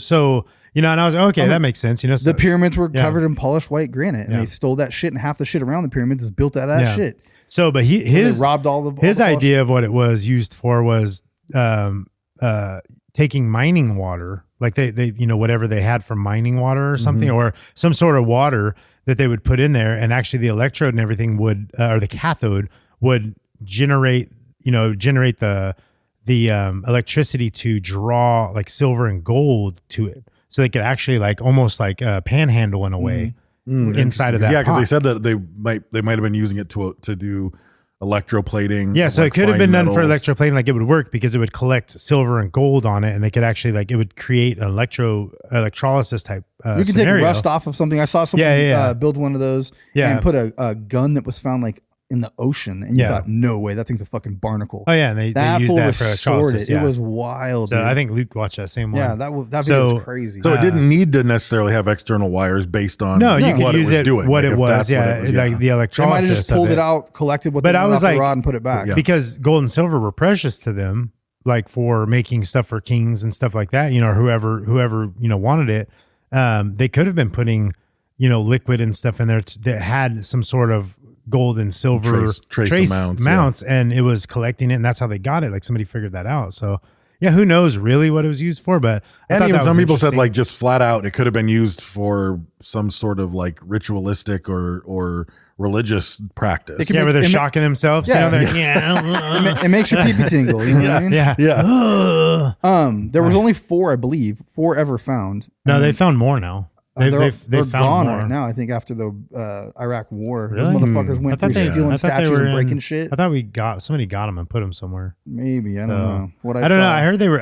C: and I was like, okay, that makes sense.
B: The pyramids were
C: Yeah.
B: covered in polished white granite, and
C: Yeah.
B: they stole that shit, and half the shit around the pyramids is built out of that
C: Yeah.
B: shit.
C: So, but
B: They
C: his
B: robbed all the
C: his
B: all the
C: idea of what it was used for was taking mining water, like they whatever they had from mining water or something, or some sort of water that they would put in there, and actually the electrode and everything would or the cathode would generate the electricity to draw like silver and gold to it, so they could actually like almost like panhandle in a way inside of that.
A: Yeah, because they
C: pot.
A: said that they might have been using it to do electroplating.
C: Yeah, so
A: like
C: it could have
A: fine
C: been done for
A: metals.
C: electroplating, like it would work because it would collect silver and gold on it, and they could actually like it would create an electrolysis type.
B: You can
C: scenario.
B: take rust off of something. I saw someone
C: Yeah.
B: build one of those
C: Yeah.
B: and put a gun that was found like in the ocean, and you
C: Yeah.
B: thought, no way, that thing's a fucking barnacle.
C: Oh yeah, and they
B: that
C: used
B: fool
C: that for
B: restored
C: electrolysis.
B: it.
C: Yeah.
B: It was wild.
C: so
B: dude.
C: I think Luke watched that same one.
B: yeah, that video
C: So-
B: was crazy.
A: So it didn't need to necessarily have external wires based on
C: No, you
A: what
C: could
A: it
C: use
A: was
C: it
A: doing.
C: what
A: Like,
C: it
A: if
C: was.
A: that's what
C: Yeah,
A: it was,
C: like the
B: they might
C: electrolysis.
B: have just
C: of
B: pulled it out, collected what
C: But
B: they
C: I
B: wanted
C: was
B: off the
C: like-
B: rod and put it back.
A: Yeah.
C: because gold and silver were precious to them, like for making stuff for kings and stuff like that. Or whoever wanted it. They could have been putting liquid and stuff in there that had some sort of gold and silver
A: Trace amounts,
C: and it was collecting it, and that's how they got it. Like somebody figured that out. So yeah, who knows really what it was used for? But I
A: And
C: thought
A: even
C: that
A: some
C: was
A: people said
C: interesting.
A: like just flat out it could have been used for some sort of like ritualistic or religious practice.
B: It can
C: yeah, where they're
B: it ma-
C: shocking themselves.
B: Yeah.
C: Yeah.
B: It makes your pee tingle. You know what I mean?
C: Yeah.
A: Yeah.
B: There was only 4, I believe, 4 ever found.
C: No, they found more now.
B: They're
C: They've found
B: gone
C: more.
B: right now. I think after the Iraq War,
C: Really?
B: those motherfuckers
C: I
B: went
C: thought
B: through
C: they-
B: stealing
C: I thought they
B: statues
C: were
B: and breaking
C: in-
B: shit.
C: I thought somebody got them and put them somewhere.
B: Maybe I don't
C: So,
B: know what
C: I don't know.
B: saw.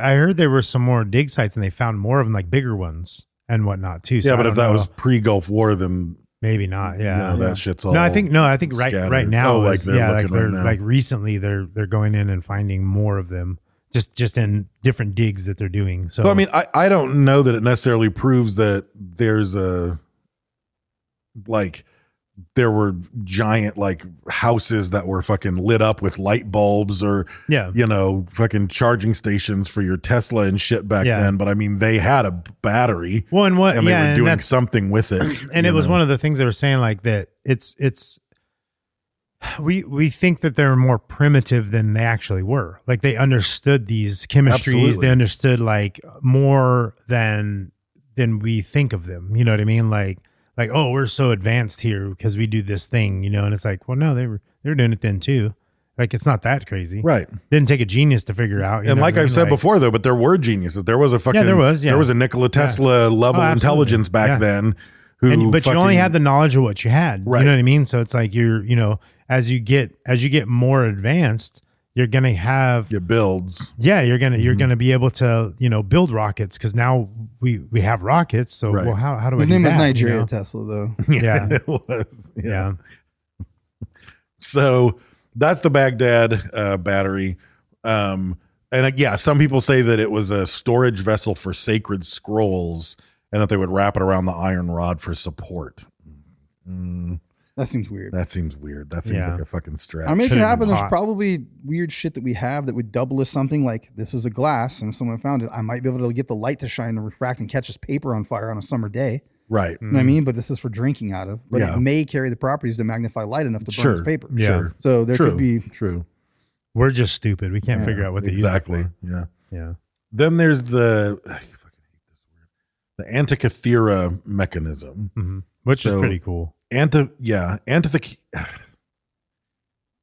C: I heard there were some more dig sites, and they found more of them, like bigger ones and whatnot too. So
A: Yeah,
C: I
A: but if
C: don't
A: that
C: know.
A: was pre-Gulf War, then
C: maybe not. Yeah.
A: that shit's all.
C: No, I think right
A: scattered.
C: now.
A: Oh, like
C: is-
A: they're
C: yeah, like
A: looking right
C: they're
A: now.
C: like recently they're going in and finding more of them, just in different digs that they're doing. So
A: Well, I mean, I don't know that it necessarily proves that there's there were giant like houses that were fucking lit up with light bulbs or
C: yeah,
A: fucking charging stations for your Tesla and shit back
C: Yeah.
A: then. But I mean, they had a battery
C: well, and what
A: and they
C: yeah,
A: were doing
C: that's,
A: something with it.
C: and it was one of the things they were saying, like that it's we think that they're more primitive than they actually were. Like they understood these chemistries.
A: Absolutely.
C: They understood like more than we think of them. You know what I mean? Like, oh, we're so advanced here because we do this thing, and it's like, well, no, they were doing it then too. Like it's not that crazy.
A: Right.
C: Didn't take a genius to figure out.
A: And like I've said before, though, but there were geniuses. There was a fucking,
C: there was a
A: Nikola Tesla level intelligence back then.
C: But you only had the knowledge of what you had.
A: Right.
C: You know what I mean? So it's like as you get more advanced, you're gonna have
A: your builds.
C: Yeah, you're gonna be able to build rockets because now we have rockets. So
A: Right.
C: well, how do I?
B: His
C: do
B: name was
C: that,
B: Nigeria Tesla, though.
C: Yeah,
A: It was.
C: yeah.
A: So that's the Baghdad battery. And some people say that it was a storage vessel for sacred scrolls and that they would wrap it around the iron rod for support.
B: That seems weird.
A: That seems weird. That seems like a fucking stretch.
B: I mean, it could
C: Could've
B: happen.
C: been
B: There's
C: hot.
B: probably weird shit that we have that would double as something like this is a glass and if someone found it, I might be able to get the light to shine and refract and catch this paper on fire on a summer day.
A: Right.
B: You know what I mean? But this is for drinking out of. But
A: Yeah.
B: it may carry the properties to magnify light enough to burn
A: Sure.
B: this paper.
C: Yeah.
A: Sure.
B: So there
A: True.
B: could be.
A: True.
C: We're just stupid. We can't figure out what they
A: Exactly.
C: use it
A: Yeah.
C: for. Yeah.
A: Then there's the I fucking hate this word. The Antikythera Mechanism.
C: Mhm. Which is
A: So-
C: pretty cool.
A: Can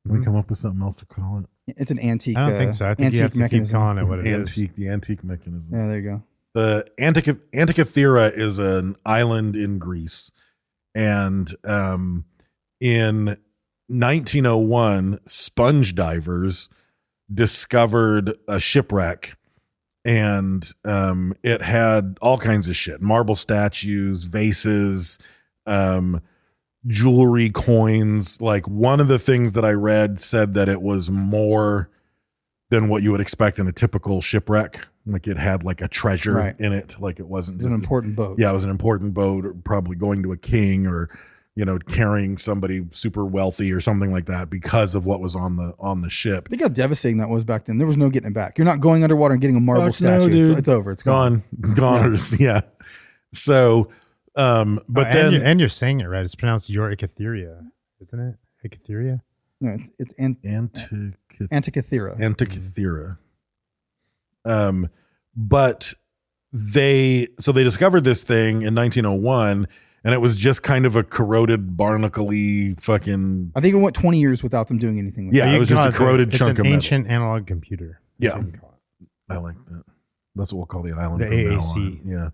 A: we come up with something else to call it?
B: It's an antique.
C: I don't think so. I think you have to
B: mechanism.
C: keep calling it what it is.
A: The antique mechanism.
B: Yeah, there you go.
A: The Antikythera is an island in Greece, and in 1901, sponge divers discovered a shipwreck, and it had all kinds of shit: marble statues, vases, jewelry, coins. Like one of the things that I read said that it was more than what you would expect in a typical shipwreck. Like it had like a treasure in it. Like it wasn't
B: It's an important boat.
A: Yeah, it was an important boat, or probably going to a king, or carrying somebody super wealthy or something like that because of what was on the ship.
B: Think how devastating that was back then. There was no getting it back. You're not going underwater and getting a marble statue.
A: dude.
B: It's over. It's gone.
A: Goners. Yeah. So, but then
C: you're saying it right. It's pronounced Antikythera, isn't it? Antikythera.
B: No, it's Antikythera.
A: Antikythera. But they discovered this thing in 1901, and it was just kind of a corroded, barnacle-y fucking.
B: I think it went 20 years without them doing anything with
A: Yeah,
B: it.
A: it was just a corroded chunk of
C: It's an
A: metal.
C: ancient analog computer.
A: Yeah, I like that. That's what we'll call the island.
C: The
A: from now
C: AAC.
A: on. Yeah.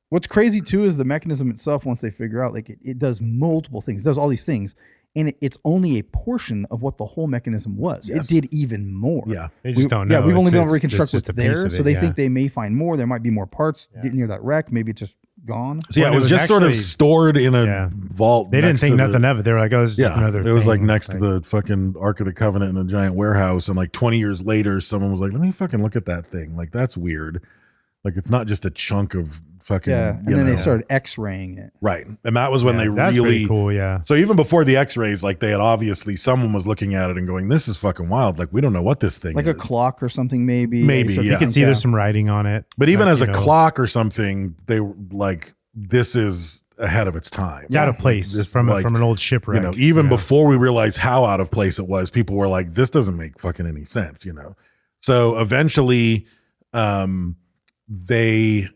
B: What's crazy too is the mechanism itself. Once they figure out, like it does multiple things, it does all these things, and it's only a portion of what the whole mechanism was.
A: Yes.
B: It did even more.
A: Yeah.
C: They just don't know.
B: Yeah, we've only been able to
C: It's
B: reconstruct
C: just
B: what's
C: a piece
B: there,
C: of
B: so
C: it,
B: they
C: yeah.
B: think they may find more. There might be more parts near that wreck. Maybe it's just gone.
A: So yeah,
C: Well,
A: it was just sort of
C: actually-
A: stored in a
C: Yeah.
A: vault.
C: They didn't
A: next
C: think
A: to
C: nothing of it. They were like, "Oh, it's just another."
A: It was like
C: thing.
A: next to the fucking Ark of the Covenant in a giant warehouse, and like 20 years later, someone was like, "Let me fucking look at that thing. Like that's weird. Like it's not just a chunk of fucking."
B: Yeah, and then they started X-raying it.
A: Right, and that was when they
C: That's
A: really
C: pretty cool. Yeah.
A: So even before the X-rays, like they had obviously someone was looking at it and going, "This is fucking wild. Like we don't know what this thing
B: Like
A: is."
B: a clock or something, maybe.
A: Maybe,
B: So
A: yeah.
C: You can see there's some writing on it.
A: But even
C: Like,
A: as a
C: you know,
A: clock or something, they were like, "This is ahead of its time.
C: it's out of place
A: This,
C: from
A: like,
C: an old shipwreck.
A: Even before we realized how out of place it was, people were like, "This doesn't make fucking any sense," So eventually, they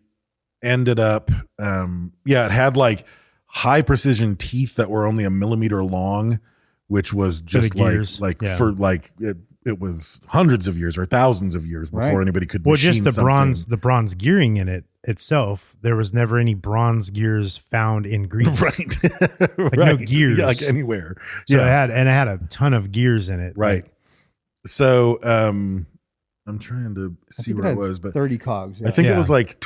A: ended up, it had like high precision teeth that were only a millimeter long, which was just
C: gears.
A: for like it was hundreds of years or thousands of years before anybody could.
C: Well, just
A: machine
C: the bronze gearing in it itself. There was never any bronze gears found in Greece.
A: right,
C: Like no gears.
A: like anywhere.
C: So it had a ton of gears in it.
A: Right. So I'm trying to
B: I
A: see
B: think
A: where it
B: had
A: was, but
B: 30 cogs.
A: I think it
C: Yeah.
A: was like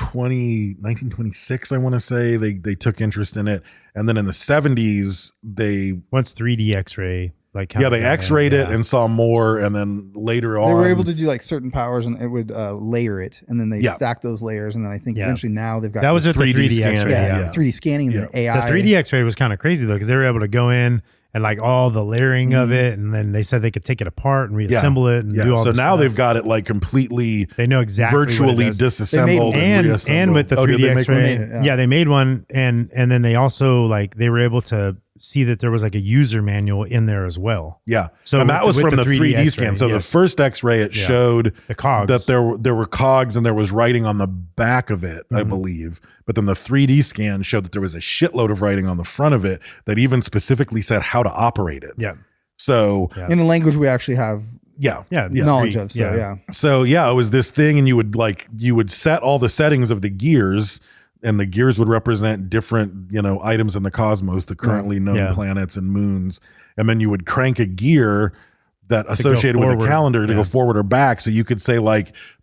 A: 1926, I want to say. They took interest in it. And then in the 70s, they
C: Once 3D X-ray, like
A: they X-rayed it and saw more. And then later on,
B: They were able to do like certain powers and it would layer it. And then they
A: Yeah.
B: stack those layers. And then I think
C: Yeah.
B: eventually now they've got
C: that was with the 3D
A: scan,
C: X-ray.
A: yeah.
B: 3D scanning and the AI.
C: The 3D X-ray was kind of crazy though, because they were able to go in and like all the layering of it, and then they said they could take it apart and reassemble it and do all.
A: So
C: this
A: now
C: stuff.
A: they've got it like completely
C: They know exactly what it
A: virtually
C: does.
A: disassembled
B: They made-
C: and with the
A: Oh, did
C: 3D
A: they make one?
C: X-ray,
B: They made it, yeah.
C: they made one, and then they also like they were able to see that there was like a user manual in there as well.
A: Yeah.
C: So
A: and that
C: with
A: was from
C: the
A: the 3D
C: X-ray,
A: scan. So the
C: yes.
A: first X-ray, it showed
C: The cogs.
A: that there were cogs and there was writing on the back of it, I believe. But then the 3D scan showed that there was a shitload of writing on the front of it that even specifically said how to operate it.
C: Yeah.
A: So
B: in a language we actually have knowledge
C: Greek,
B: of. So yeah.
A: So it was this thing, and you would set all the settings of the gears, and the gears would represent different, items in the cosmos, the currently known planets and moons. And then you would crank a gear that associated with a calendar to go forward or back. So you could say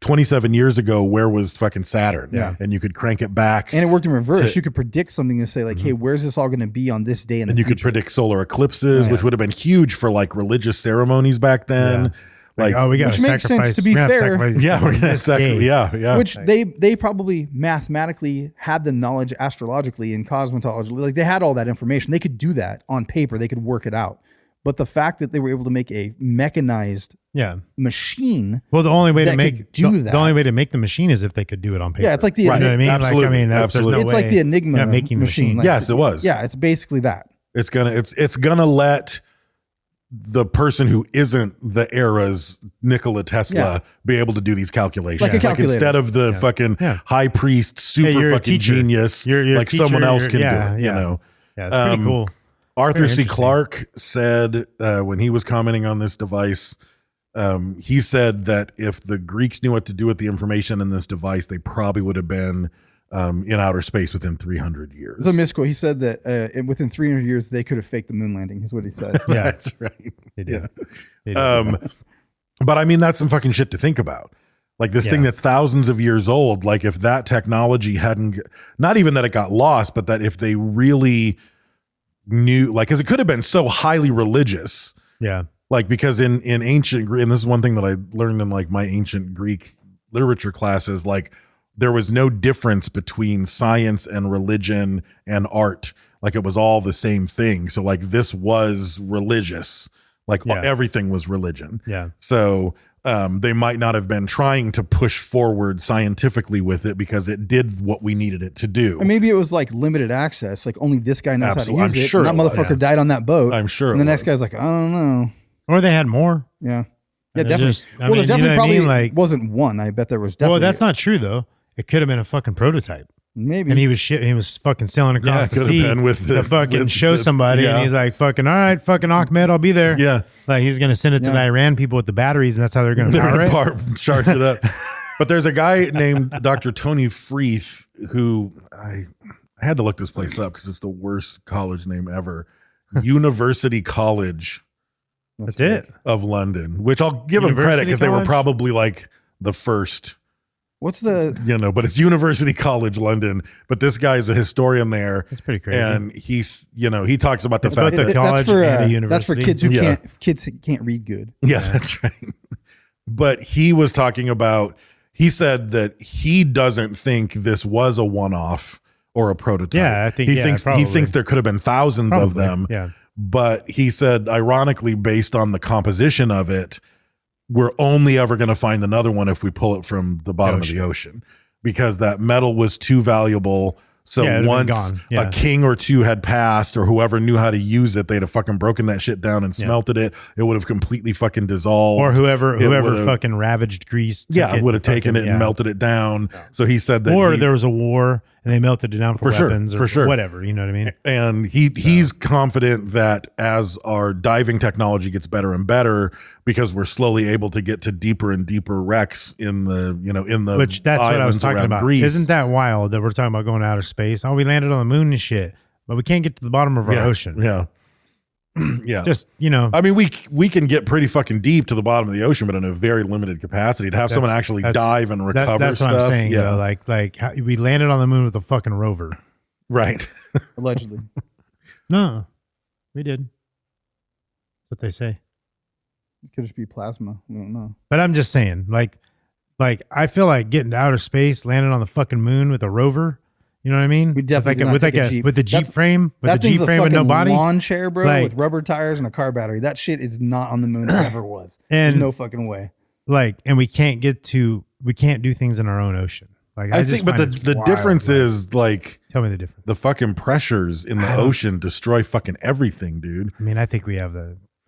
A: 27 years ago, where was fucking Saturn?
B: Yeah.
A: And you could crank it back.
B: And it worked in reverse. You could predict something and say hey, where's this all going to be on this day in the future?
A: Could predict solar eclipses, which would have been huge for religious ceremonies back then.
C: We got
B: which
C: to
B: makes
C: sacrifice.
B: sense, to be fair.
A: We're going to sacrifice.
B: Which they probably mathematically had the knowledge astrologically and cosmetology. They had all that information. They could do that on paper. They could work it out. But the fact that they were able to make a mechanized machine,
C: the only way to
B: make
C: the only way to make the machine is if they could do it on paper.
B: Yeah, it's like the
C: you know what I mean.
A: Absolutely.
C: Absolutely.
B: It's like the Enigma
C: making
B: machine.
A: Yes, it was.
B: Yeah, it's basically that.
A: It's gonna let the person who isn't the era's Nikola Tesla be able to do these calculations.
B: Like a calculator.
A: Instead of the fucking high priest, super fucking genius,
C: you're
A: like someone else can do it.
C: Yeah, it's pretty cool.
A: Arthur C. Clarke said when he was commenting on this device, he said that if the Greeks knew what to do with the information in this device, they probably would have been in outer space within 300 years.
B: The misquote. He said that within 300 years they could have faked the moon landing. Is what he said.
C: Yeah,
A: that's right.
C: They did.
A: But I mean, that's some fucking shit to think about. This thing that's thousands of years old. If that technology hadn't, not even that it got lost, but that if they really knew, because it could have been so highly religious.
C: Yeah.
A: Because in ancient Greek, and this is one thing that I learned in my ancient Greek literature classes, there was no difference between science and religion and art. It was all the same thing. So this was religious. Everything was religion.
C: Yeah.
A: So they might not have been trying to push forward scientifically with it because it did what we needed it to do.
B: And maybe it was limited access. Only this guy knows
A: Absolutely.
B: how to use
A: I'm
B: it.
A: sure
B: And that motherfucker died on that boat.
A: I'm sure.
B: And the next guy's I don't know.
C: Or they had more.
B: Yeah. Yeah,
C: And
B: definitely. There definitely probably wasn't one. I bet there was definitely.
C: Well, that's not true though. It could have been a fucking prototype.
B: Maybe.
C: And he was fucking sailing across the
A: could have
C: sea
A: been with
C: to fucking show somebody. And he's like, fucking, all right, fucking Ahmed, I'll be there.
A: Yeah.
C: He's going to send it to the Iran people with the batteries, and that's how they're going to power it.
A: Charge it up. But there's a guy named Dr. Tony Freeth who I had to look this place up because it's the worst college name ever. University College.
C: That's it.
A: Of London, which I'll give them credit because they were probably the first.
B: What's the
A: but it's University College London. But this guy is a historian there.
C: That's pretty crazy.
A: And he's he talks about the
C: It's
A: fact
C: both a
A: that
C: college and a university.
B: That's for kids who can't read good.
A: Yeah, that's right. But he was talking about, he said that he doesn't think this was a one-off or a prototype.
C: Yeah, I think
A: he thinks there could have been thousands of them.
C: Yeah.
A: But he said, ironically, based on the composition of it, we're only ever going to find another one if we pull it from the bottom of the ocean, because that metal was too valuable. So once a king or two had passed, or whoever knew how to use it, they'd have fucking broken that shit down and smelted it. It would have completely fucking dissolved.
C: Or whoever fucking ravaged Greece.
A: Would have taken it and melted it down. So he said that.
C: Or there was a war and they melted it down for weapons or whatever. You know what I mean?
A: And he's confident that as our diving technology gets better and better, because we're slowly able to get to deeper and deeper wrecks in the
C: which that's what I was talking about.
A: Greece.
C: Isn't that wild that we're talking about going to outer space? Oh, we landed on the moon and shit, but we can't get to the bottom of our ocean.
A: Yeah. Yeah.
C: Just,
A: I mean, we can get pretty fucking deep to the bottom of the ocean, but in a very limited capacity. To have someone actually dive and recover
C: that's
A: stuff.
C: What I'm saying,
A: yeah.
C: Though, we landed on the moon with a fucking rover.
A: Right.
B: Allegedly.
C: No, we did. That's what they say.
B: It could just be plasma. We don't know.
C: But I'm just saying, I feel like getting to outer space, landing on the fucking moon with a rover. You know what I mean?
B: We definitely
C: with the Jeep frame,
B: with no
C: body,
B: lawn chair, bro, with rubber tires and a car battery. That shit is not on the moon. It ever was.
C: And
B: there's no fucking way.
C: And we can't do things in our own ocean.
A: I think, but the difference is
C: tell me the difference.
A: The fucking pressures in the ocean destroy fucking everything, dude.
C: I mean, I think we have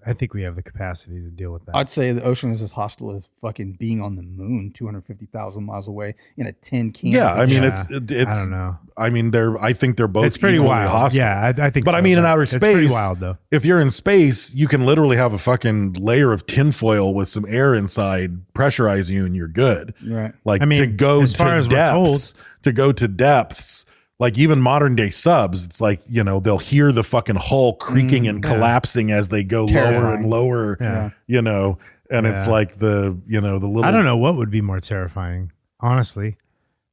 C: I think we have the capacity to deal with that.
B: I'd say the ocean is as hostile as fucking being on the moon 250,000 miles away in a tin can.
A: Yeah, I mean,
C: Yeah.
A: it's.
C: I don't know.
A: I mean, I think they're both.
C: It's pretty
A: equally
C: wild.
A: hostile.
C: Yeah, I think.
A: But
C: so,
A: I mean, in outer
C: it's pretty
A: space,
C: wild though.
A: if you're in space, you can literally have a fucking layer of tinfoil with some air inside, pressurize you, and you're good.
B: Right.
A: Like
C: I mean,
A: to go
C: as far
A: to
C: as we're told-
A: depths, like even modern day subs, it's like, you know, they'll hear the fucking hull creaking and collapsing as they go lower
B: Terrifying.
A: and lower,
C: Yeah.
A: you know, and it's
C: Yeah.
A: like the little.
C: I don't know what would be more terrifying, honestly.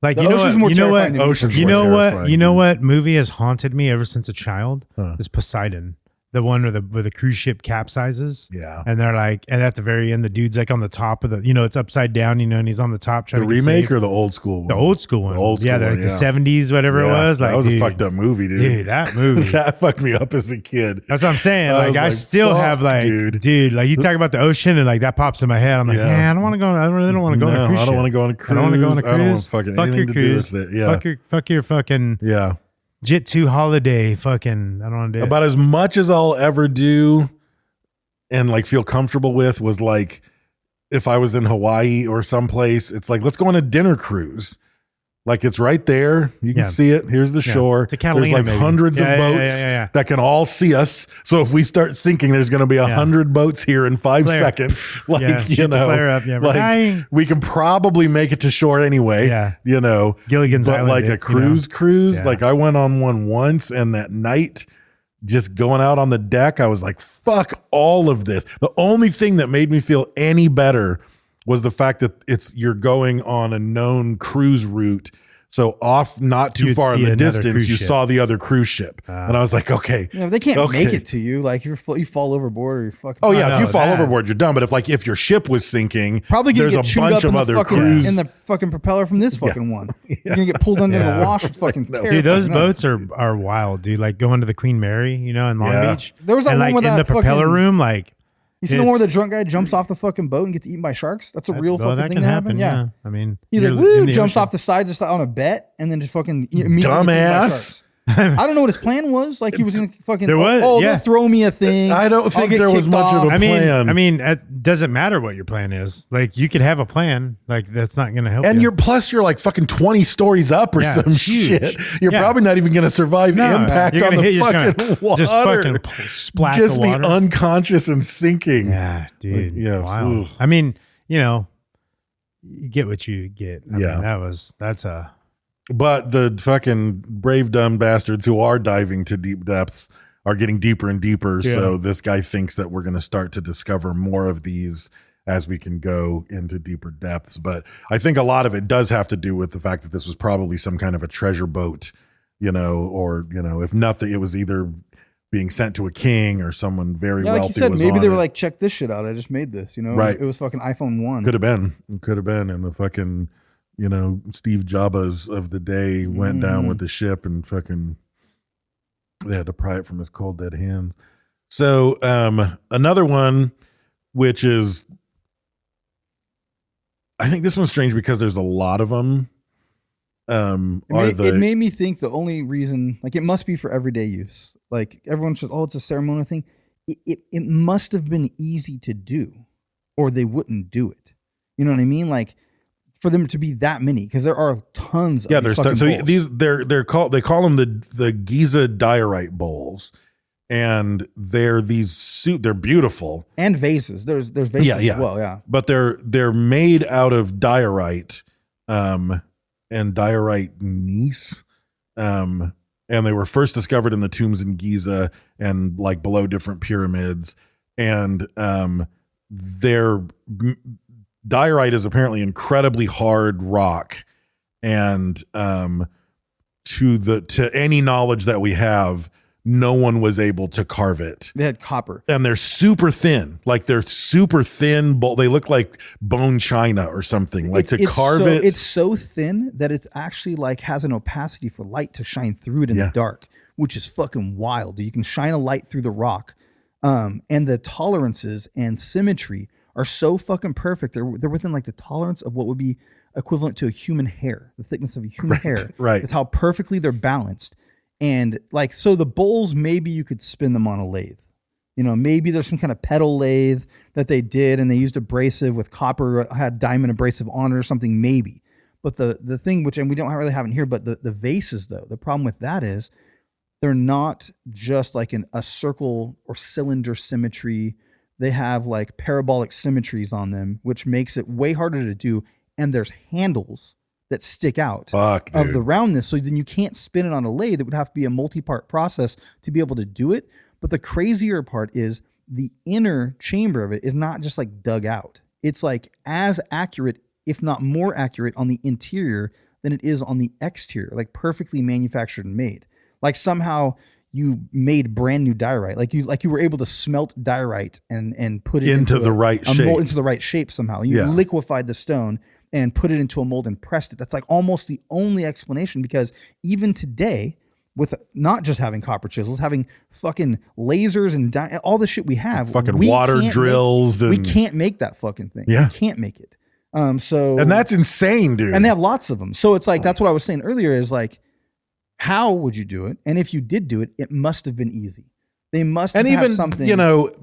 C: Like
B: The
C: you know
B: ocean's
C: what?
B: more
C: You know
B: terrifying
C: what?
B: than
A: Ocean's
C: You
A: more
C: know what?
A: terrifying,
C: You know
A: dude.
C: what movie has haunted me ever since a child?
A: Huh.
C: Is Poseidon. The one where the cruise ship capsizes.
A: Yeah.
C: And they're like, and at the very end, the dude's like on the top of the, you know, it's upside down, you know, and he's on the top trying
A: The
C: to get
A: remake
C: saved.
A: or the old school one?
C: The old school one.
A: The old school
C: yeah,
A: one,
C: the
A: yeah.
C: 70s, whatever it was. Like,
A: that was
C: dude,
A: a fucked up movie, dude.
C: Dude, that movie.
A: That fucked me up as a kid.
C: That's what I'm saying.
A: I
C: Like,
A: was
C: I
A: like,
C: still
A: fuck,
C: have like,
A: dude.
C: dude, like you talk about the ocean and like that pops in my head. I'm like,
A: Yeah.
C: man, I don't want to go. I really don't want to go on a cruise
A: I don't
C: ship.
A: want to go on a cruise.
C: I don't want to go on a
A: I don't want
C: cruise.
A: fucking
C: Fuck your
A: anything to do
C: cruise.
A: with it. Yeah.
C: Fuck your fucking
A: Yeah.
C: Jet 2 holiday. Fucking, I don't want to do it.
A: About as much as I'll ever do and like feel comfortable with was like if I was in Hawaii or someplace, it's like, let's go on a dinner cruise. Like it's right there. You can
C: Yeah.
A: see it. Here's the
C: Yeah.
A: shore.
C: To Catalina,
A: There's like
C: maybe.
A: hundreds
C: Yeah,
A: of
C: yeah,
A: boats
C: yeah.
A: that can all see us. So if we start sinking, there's going to be 100 boats here in 5
C: Flare.
A: seconds. Like,
C: Yeah,
A: you
C: shoot the
A: know,
C: flare up. Yeah, we're
A: like
C: dying.
A: we can probably make it to shore anyway.
C: Yeah.
A: You know,
C: Gilligan's
A: but
C: Island,
A: like a
C: you know?
A: cruise,
C: Yeah.
A: like I went on one once, and that night, just going out on the deck, I was like, fuck all of this. The only thing that made me feel any better was the fact that you're going on a known cruise route. So off not too
C: You'd
A: far in
C: see
A: the
C: another
A: distance,
C: cruise
A: you
C: ship.
A: saw the other cruise ship. And I was like, okay.
B: You know, if they can't
A: okay.
B: make it to you, like you fall overboard or you're fucking.
A: Oh yeah,
C: I
A: if you
C: know
A: fall
C: that.
A: overboard, you're done. But if your ship was sinking,
B: Probably gonna
A: there's
B: get
A: a
B: chewed
A: bunch
B: up
A: of
B: in the
A: other
B: fucking
A: cruise.
B: in the fucking propeller from this fucking one. You're gonna get pulled under
C: Yeah.
B: the wash. It's fucking terrifying.
C: Dude, those
B: No.
C: boats are wild, dude. Like going to the Queen Mary, you know, in Long
A: Yeah.
C: Beach.
B: There was that
C: and
B: one
C: like
B: where
C: in
B: that
C: the propeller
B: fucking-
C: room, like
B: You see the one where the
C: it's-
B: drunk guy jumps off the fucking boat and gets eaten by sharks? That's a real
C: well,
B: fucking
C: that
B: thing
C: can
B: that happened. Yeah.
C: I mean,
B: He's
C: you're
B: like,
C: in
B: woo,
C: the
B: jumps
C: ocean.
B: off the side just on a bet and then just fucking immediately gets eaten by
A: Dumbass.
B: sharks. I don't know what his plan was. Like he was gonna fucking
C: There was,
B: oh,
C: yeah.
B: they'll throw me a thing.
A: I don't
B: I'll
A: think
B: get
A: there was
B: kicked
A: much of
B: off.
A: a plan.
C: I mean, it doesn't matter what your plan is. Like you could have a plan, like that's not going to help.
A: And
C: you.
A: you're like fucking 20 stories up or
C: Yeah,
A: some
C: it's huge.
A: shit. You're
C: Yeah.
A: probably not even going to survive
C: No,
A: impact
C: you're
A: on
C: gonna
A: the
C: hit- you're
A: fucking
C: just gonna
A: water.
C: just fucking splat
A: Just
C: the
A: be
C: water.
A: unconscious and sinking.
C: Yeah, dude.
A: Yeah,
C: Wow.
A: ooh.
C: I mean, you know, you get what you get. I
A: Yeah.
C: mean, that's a
A: But the fucking brave, dumb bastards who are diving to deep depths are getting deeper and deeper.
C: Yeah.
A: So this guy thinks that we're going to start to discover more of these as we can go into deeper depths. But I think a lot of it does have to do with the fact that this was probably some kind of a treasure boat, you know, or, you know, if nothing, it was either being sent to a king or someone very
B: Yeah, like
A: wealthy
B: you said,
A: was
B: maybe
A: on
B: they were
A: it.
B: like, check this shit out. I just made this, you know?
A: Right.
B: It was fucking iPhone 1.
A: Could have been. It could have been. And the fucking, you know, Steve Jobs of the day went down with the ship and fucking they had to pry it from his cold dead hands. So another one, which is, I think this one's strange because there's a lot of them.
B: It made me think the only reason, like it must be for everyday use. Like everyone's just, oh, it's a ceremonial thing. It must have been easy to do or they wouldn't do it. You know what I mean? Like for them to be that many, because there are tons of
A: there's
B: fucking
A: so
B: bowls.
A: these they call them the Giza diorite bowls, and they're they're beautiful
B: and vases. There's vases as well, yeah.
A: but they're made out of diorite, and diorite gneiss, and they were first discovered in the tombs in Giza and like below different pyramids, and diorite is apparently incredibly hard rock, and to any knowledge that we have, no one was able to carve it.
B: They had copper.
A: And they're super thin, like they're super thin. They look like bone china or something. Like to carve it,
B: it's so thin that it's actually like has an opacity for light to shine through it in the dark, which is fucking wild. You can shine a light through the rock, and the tolerances and symmetry are so fucking perfect. They're within like the tolerance of what would be equivalent to a human hair, the thickness of a human hair.
A: right.
B: It's how perfectly they're balanced. And like, so the bowls, maybe you could spin them on a lathe. Maybe there's some kind of pedal lathe that they did and they used abrasive with copper, had diamond abrasive on it or something, maybe. But the thing and we don't really have it here, but the vases though, the problem with that is they're not just like a circle or cylinder symmetry. They have like parabolic symmetries on them, which makes it way harder to do. And there's handles that stick out of the roundness. So then you can't spin it on a lathe. It would have to be a multi-part process to be able to do it. But the crazier part is the inner chamber of it is not just like dug out. It's like as accurate, if not more accurate on the interior than it is on the exterior, like perfectly manufactured and made. Like somehow you made brand new diorite. Like you were able to smelt diorite and put it into
A: the right shape.
B: Mold, into the right shape somehow. You liquefied the stone and put it into a mold and pressed it. That's like almost the only explanation, because even today, with not just having copper chisels, having fucking lasers and all the shit we have,
A: fucking water drills,
B: we can't make that fucking thing.
A: Yeah.
B: We can't make it. And
A: that's insane, dude.
B: And they have lots of them. So it's like, that's what I was saying earlier is like, how would you do it? And if you did do it, it must have been easy. They must have had something,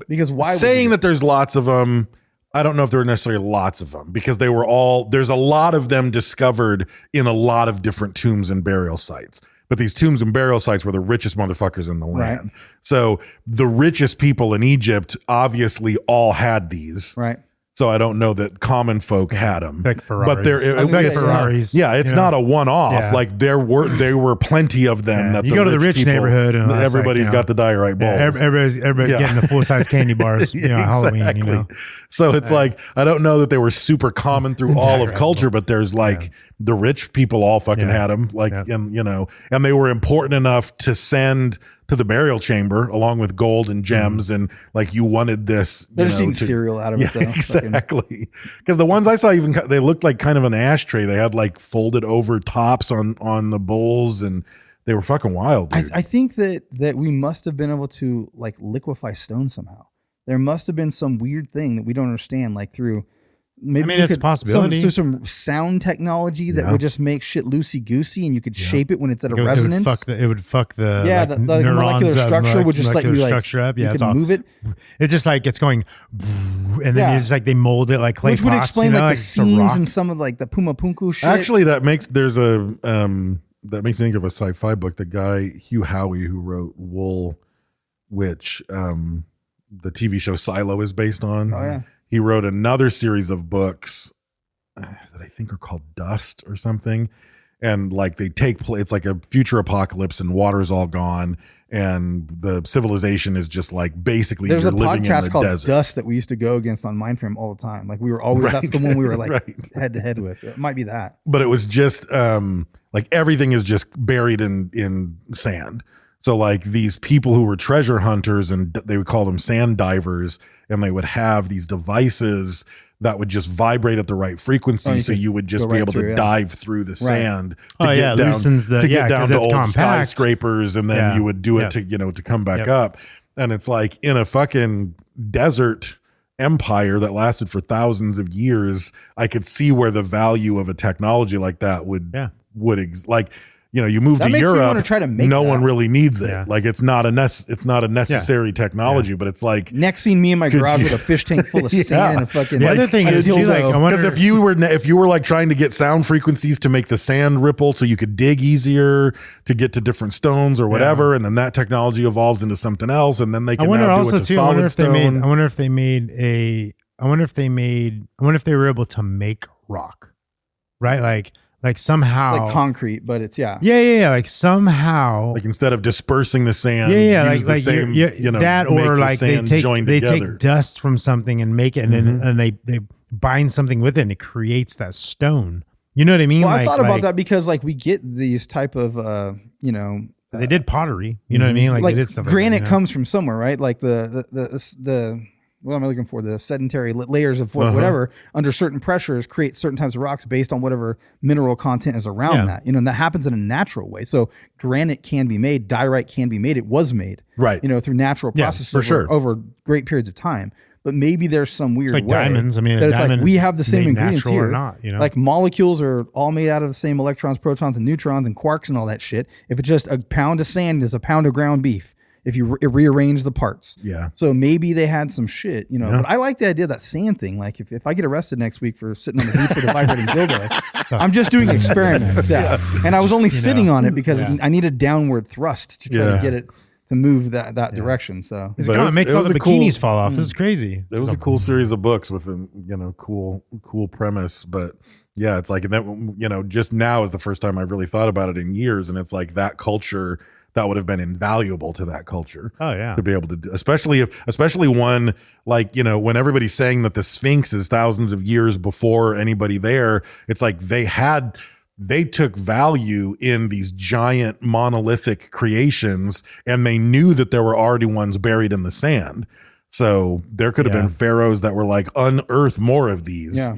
B: because why
A: saying that there's lots of them, I don't know if there were necessarily lots of them, because there's a lot of them discovered in a lot of different tombs and burial sites. But these tombs and burial sites were the richest motherfuckers in the land.
B: Right.
A: So the richest people in Egypt obviously all had these.
B: Right.
A: So I don't know that common folk had them.
C: Like Ferraris.
A: But
C: Ferraris.
A: Yeah, it's not a one-off.
C: Yeah.
A: Like there were plenty of them.
C: Yeah.
A: That
C: You go to the rich
A: people,
C: neighborhood and
A: everybody's got the diorite balls.
C: Everybody's getting the full-size candy bars, Halloween,
A: So it's like, I don't know that they were super common through all of culture, but there's like the rich people all fucking had them. Like, and they were important enough to send to the burial chamber along with gold and gems. And like, you wanted this.
B: They're just eating cereal out of it though.
A: Exactly. Because the ones I saw, they looked like kind of an ashtray. They had like folded over tops on the bowls, and they were fucking wild, dude.
B: I think that we must have been able to like liquefy stone somehow. There must have been some weird thing that we don't understand, like through maybe
C: it's a possibility.
B: Some sound technology that would just make shit loosey goosey, and you could shape it when it's at a resonance.
C: It would fuck the
B: the molecular structure would just let you
C: structure up. Yeah,
B: you can move it.
C: It's just like it's going, and then it's like they mold it like clay
B: which would
C: pots,
B: explain like the seams and some of like the Puma Punku shit.
A: Actually, that makes me think of a sci-fi book. The guy Hugh Howey who wrote Wool, which the TV show Silo is based on.
B: Oh yeah.
A: He wrote another series of books that I think are called Dust or something. And like they take place, it's like a future apocalypse and water's all gone. And the civilization is just like basically
B: there's
A: you're
B: a
A: living in
B: podcast
A: the
B: called
A: desert.
B: Dust that we used to go against on Mindframe all the time. Like we were always, that's the one we were like head to head with. It might be that.
A: But it was just like everything is just buried in sand. So like these people who were treasure hunters, and they would call them sand divers, and they would have these devices that would just vibrate at the right frequency, so you would just be able to dive through the sand to get down to old
C: compact
A: skyscrapers, and then you would do it to come back up. And it's like in a fucking desert empire that lasted for thousands of years, I could see where the value of a technology like that would you move
B: that
A: to
B: makes
A: Europe,
B: me want to try to make
A: no
B: that.
A: one really needs it. Like it's not a necessary technology, but it's like
B: next scene, me in my garage with a fish tank full of sand and a fucking.
C: The other thing is too, like, I wonder
A: because if you were like trying to get sound frequencies to make the sand ripple so you could dig easier to get to different stones or whatever, and then that technology evolves into something else, and then they can now do it to solid stone.
C: I wonder if they were able to make rock, right? Like somehow,
B: like concrete, but it's
C: like somehow,
A: like instead of dispersing the sand, use the same,
C: that, or like they take dust from something and make it, and they bind something with it, and it creates that stone. You know what I mean?
B: Well, I thought about that because like we get these type of
C: they did pottery. You know what I mean? Like they did stuff.
B: Granite
C: like that,
B: comes from somewhere, right? Like the what am I looking for? The sedentary layers of whatever under certain pressures create certain types of rocks based on whatever mineral content is around that. And that happens in a natural way. So granite can be made, diorite can be made. It was made,
A: right?
B: Through natural processes over great periods of time. But maybe there's some weird way
C: diamonds. I mean,
B: that it's like we have the same ingredients here.
C: Or not,
B: Like molecules are all made out of the same electrons, protons, and neutrons, and quarks and all that shit. If it's just a pound of sand is a pound of ground beef. if you rearrange the parts.
A: Yeah.
B: So maybe they had some shit, you know.
A: Yeah.
B: But I like the idea of that sand thing. Like if I get arrested next week for sitting on the beach with a vibrating dildo, I'm just doing experiments. Yeah. And I was only sitting on it because I needed downward thrust to try to get it to move that direction. So
C: It makes all the bikinis fall off. This is crazy.
A: It was a cool series of books with a cool premise, but yeah, it's like that. Just now is the first time I've really thought about it in years, and it's like that culture that would have been invaluable to that culture.
C: Oh yeah,
A: to be able to do, especially one like when everybody's saying that the Sphinx is thousands of years before anybody there, it's like they took value in these giant monolithic creations, and they knew that there were already ones buried in the sand. So there could have been pharaohs that were like, unearth more of these, so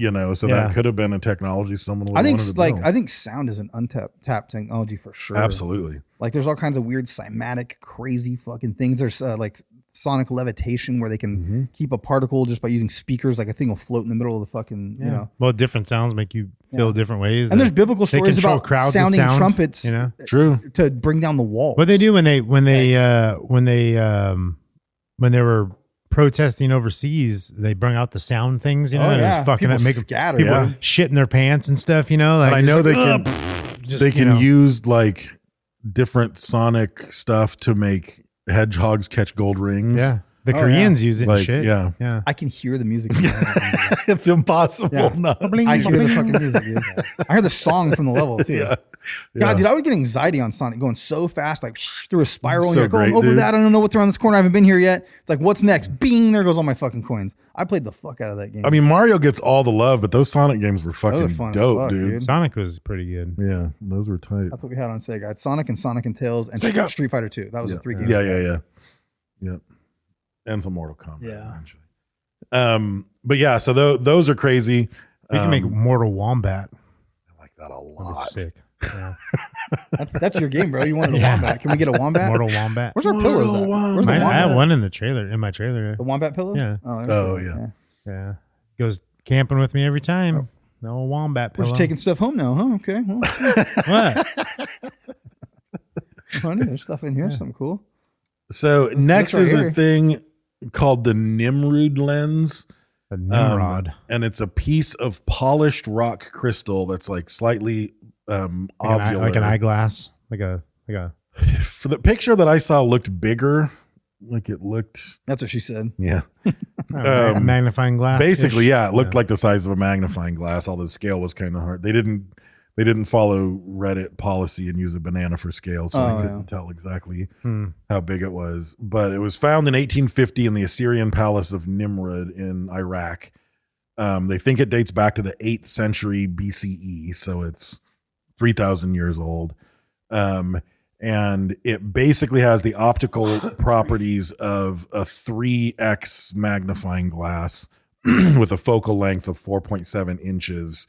A: that could have been a technology someone would wanted to know.
B: I think sound is an untapped technology for sure.
A: Absolutely.
B: Like there's all kinds of weird cymatic, crazy fucking things. There's like sonic levitation where they can keep a particle just by using speakers. Like a thing will float in the middle of the fucking,
C: Well, different sounds make you feel different ways.
B: And there's biblical stories about
C: crowds
B: sounding
C: with sound,
B: trumpets,
A: true,
B: to bring down the wall.
C: What they do when they were protesting overseas, they bring out the sound things, and it's fucking
B: people
C: make
B: scatter,
C: people shit in their pants and stuff, Like,
A: and I know
C: like,
A: they can use like different sonic stuff to make hedgehogs catch gold rings.
C: Yeah, the Koreans use it.
A: Like,
C: and shit.
A: Yeah.
B: I can hear the music.
A: It's impossible.
B: Yeah. I hear the fucking music. Dude. I heard the song from the level too.
A: Yeah.
B: God, dude, I would get anxiety on Sonic going so fast, like through a spiral.
A: So
B: And you're like,
A: great,
B: over
A: dude.
B: that. I don't know what's around this corner. I haven't been here yet. It's like, what's next? Bing! There goes all my fucking coins. I played the fuck out of that game.
A: I mean, Mario gets all the love, but those Sonic games were fucking
B: fun as
A: dope,
B: fuck,
A: dude.
C: Sonic was pretty good.
A: Yeah, those were tight.
B: That's what we had on Sega. I had Sonic and Tails and
A: Sega.
B: Street Fighter 2. That was the three games.
A: Yeah. And some Mortal Kombat.
B: Yeah.
A: Eventually. But yeah, so those are crazy.
C: We can make Mortal Wombat.
A: I like that a
C: That'd be
A: lot.
C: sick. Yeah.
B: That's your game, bro. You wanted a wombat. Can we get a wombat?
C: Mortal Wombat.
B: Where's our pillows at? Where's the
C: I
B: wombat?
C: have one in the trailer. In my trailer.
B: The wombat pillow?
C: Yeah.
B: Oh,
A: yeah.
C: Yeah. Goes camping with me every time. No wombat
B: We're
C: pillow.
B: just taking stuff home now, huh? Okay. Well,
C: What?
B: honey, there's stuff in here. Something cool.
A: So next
B: right
A: is
B: here.
A: a thing called the Nimrud Lens.
C: A Nimrod.
A: And it's a piece of polished rock crystal that's like slightly ovular.
C: like an eyeglass. Like a
A: For the picture that I saw looked bigger. Like it looked,
B: That's what she said.
A: yeah.
C: magnifying glass.
A: Basically, yeah, it looked like the size of a magnifying glass, although the scale was kind of hard. They didn't follow Reddit policy and use a banana for scale, so I couldn't tell exactly how big it was. But it was found in 1850 in the Assyrian palace of Nimrud in Iraq. They think it dates back to the 8th century BCE, so it's 3,000 years old. And it basically has the optical properties of a 3x magnifying glass with a focal length of 4.7 inches,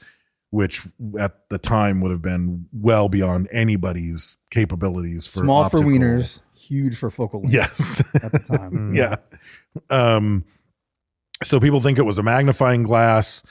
A: which at the time would have been well beyond anybody's capabilities for
B: Small
A: optical.
B: for wieners, huge for focal length.
A: Yes.
B: At the time.
A: Yeah. So people think it was a magnifying glass.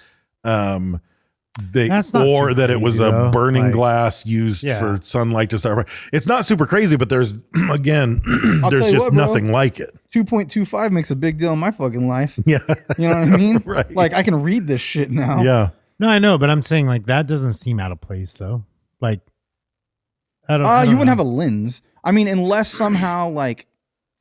C: That's not
A: or
C: super
A: that it was
C: crazy,
A: a
C: though.
A: burning
C: Like,
A: glass used
C: yeah.
A: for sunlight to start. It's not super crazy, but there's again,
B: I'll
A: there's
B: tell you
A: just
B: what, bro.
A: nothing like it.
B: 2.25 makes a big deal in my fucking life.
A: Yeah.
B: You know what I mean?
A: Right.
B: Like I can read this shit now.
A: Yeah.
C: No, I know, but I'm saying like that doesn't seem out of place though. Like I don't
B: You wouldn't
C: know.
B: have a lens. I mean, unless somehow like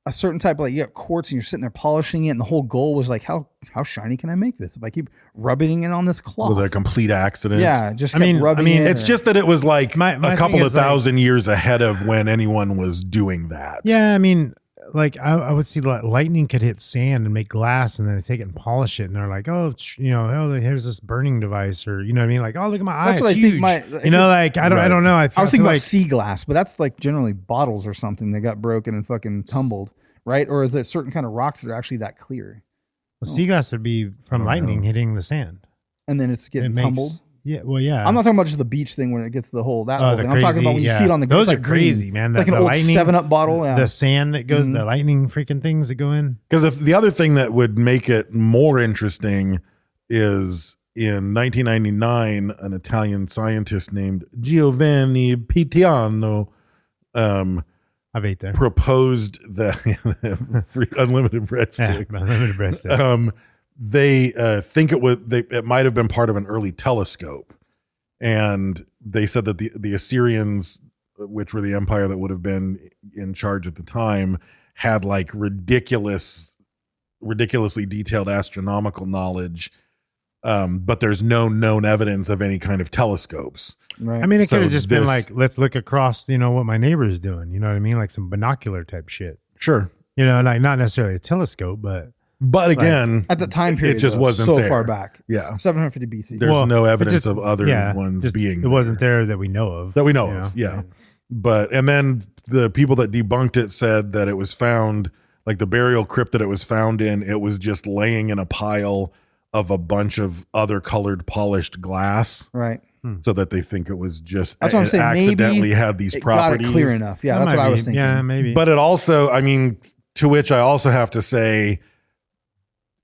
B: a certain type of like you got quartz and you're sitting there polishing it, and the whole goal was like how shiny can I make this if I keep rubbing it on this cloth?
A: Was it a complete accident?
B: Yeah, just
C: I
B: kept
C: mean-
B: rubbing
C: I mean,
B: it.
A: It's just that it was like
C: My
A: a
C: thing
A: couple of
C: is, like-
A: thousand years ahead of when anyone was doing that.
C: Yeah, I mean, like I would see like lightning could hit sand and make glass, and then they take it and polish it, and they're like, oh, here's this burning device, or you know what I mean? Like, oh, look at my eye,
B: That's what
C: it's
B: I think
C: huge.
B: my-
C: you know, like I don't know. I
B: I was thinking
C: feel
B: about
C: like
B: sea glass, but that's like generally bottles or something that got broken and fucking tumbled, right? Or is there certain kind of rocks that are actually that clear?
C: sea glass would be from lightning hitting the sand.
B: And then it's getting
C: It makes
B: tumbled.
C: yeah, well, yeah.
B: I'm not talking about just the beach thing when it gets the whole that
C: Oh,
B: whole
C: the
B: thing. I'm talking about when you
C: crazy-
B: see it on the
C: Those
B: it's
C: are
B: like
C: crazy,
B: green.
C: man.
B: Like
C: The
B: an old
C: lightning-
B: 7-Up bottle. Yeah.
C: The sand that goes, the lightning freaking things that go in.
A: Because if the other thing that would make it more interesting is in 1999, an Italian scientist named Giovanni Pitiano
C: I've ate there.
A: proposed the free unlimited breadsticks.
C: Yeah, unlimited breadstick.
A: They think it might have been part of an early telescope, and they said that the Assyrians, which were the empire that would have been in charge at the time, had like ridiculously detailed astronomical knowledge, but there's no known evidence of any kind of telescopes.
B: Right.
C: I mean, it
A: So
C: could have just been
A: this-
C: like, let's look across, what my neighbor's doing. You know what I mean? Like some binocular type shit.
A: Sure,
C: Like not necessarily a telescope, but
A: but again,
B: at the time period,
A: it just
B: though,
A: wasn't
B: so
A: there.
B: far back.
A: Yeah.
B: 750 BC.
A: There's
C: Well,
A: no
C: it
A: evidence
C: just-
A: of other ones
C: just-
A: being
C: It wasn't there that we know of.
A: that we know
C: you
A: of. Yeah. And then the people that debunked it said that it was found, like the burial crypt that it was found in, it was just laying in a pile of a bunch of other colored polished glass,
B: Right.
A: so that they think it was just
B: That's what I'm saying.
A: accidentally
B: Maybe
A: had these
B: it
A: properties.
B: got it clear enough. Yeah,
C: That
B: that's what
C: might
B: I was
C: be.
B: thinking.
C: Yeah, maybe.
A: But it also, I mean, to which I also have to say,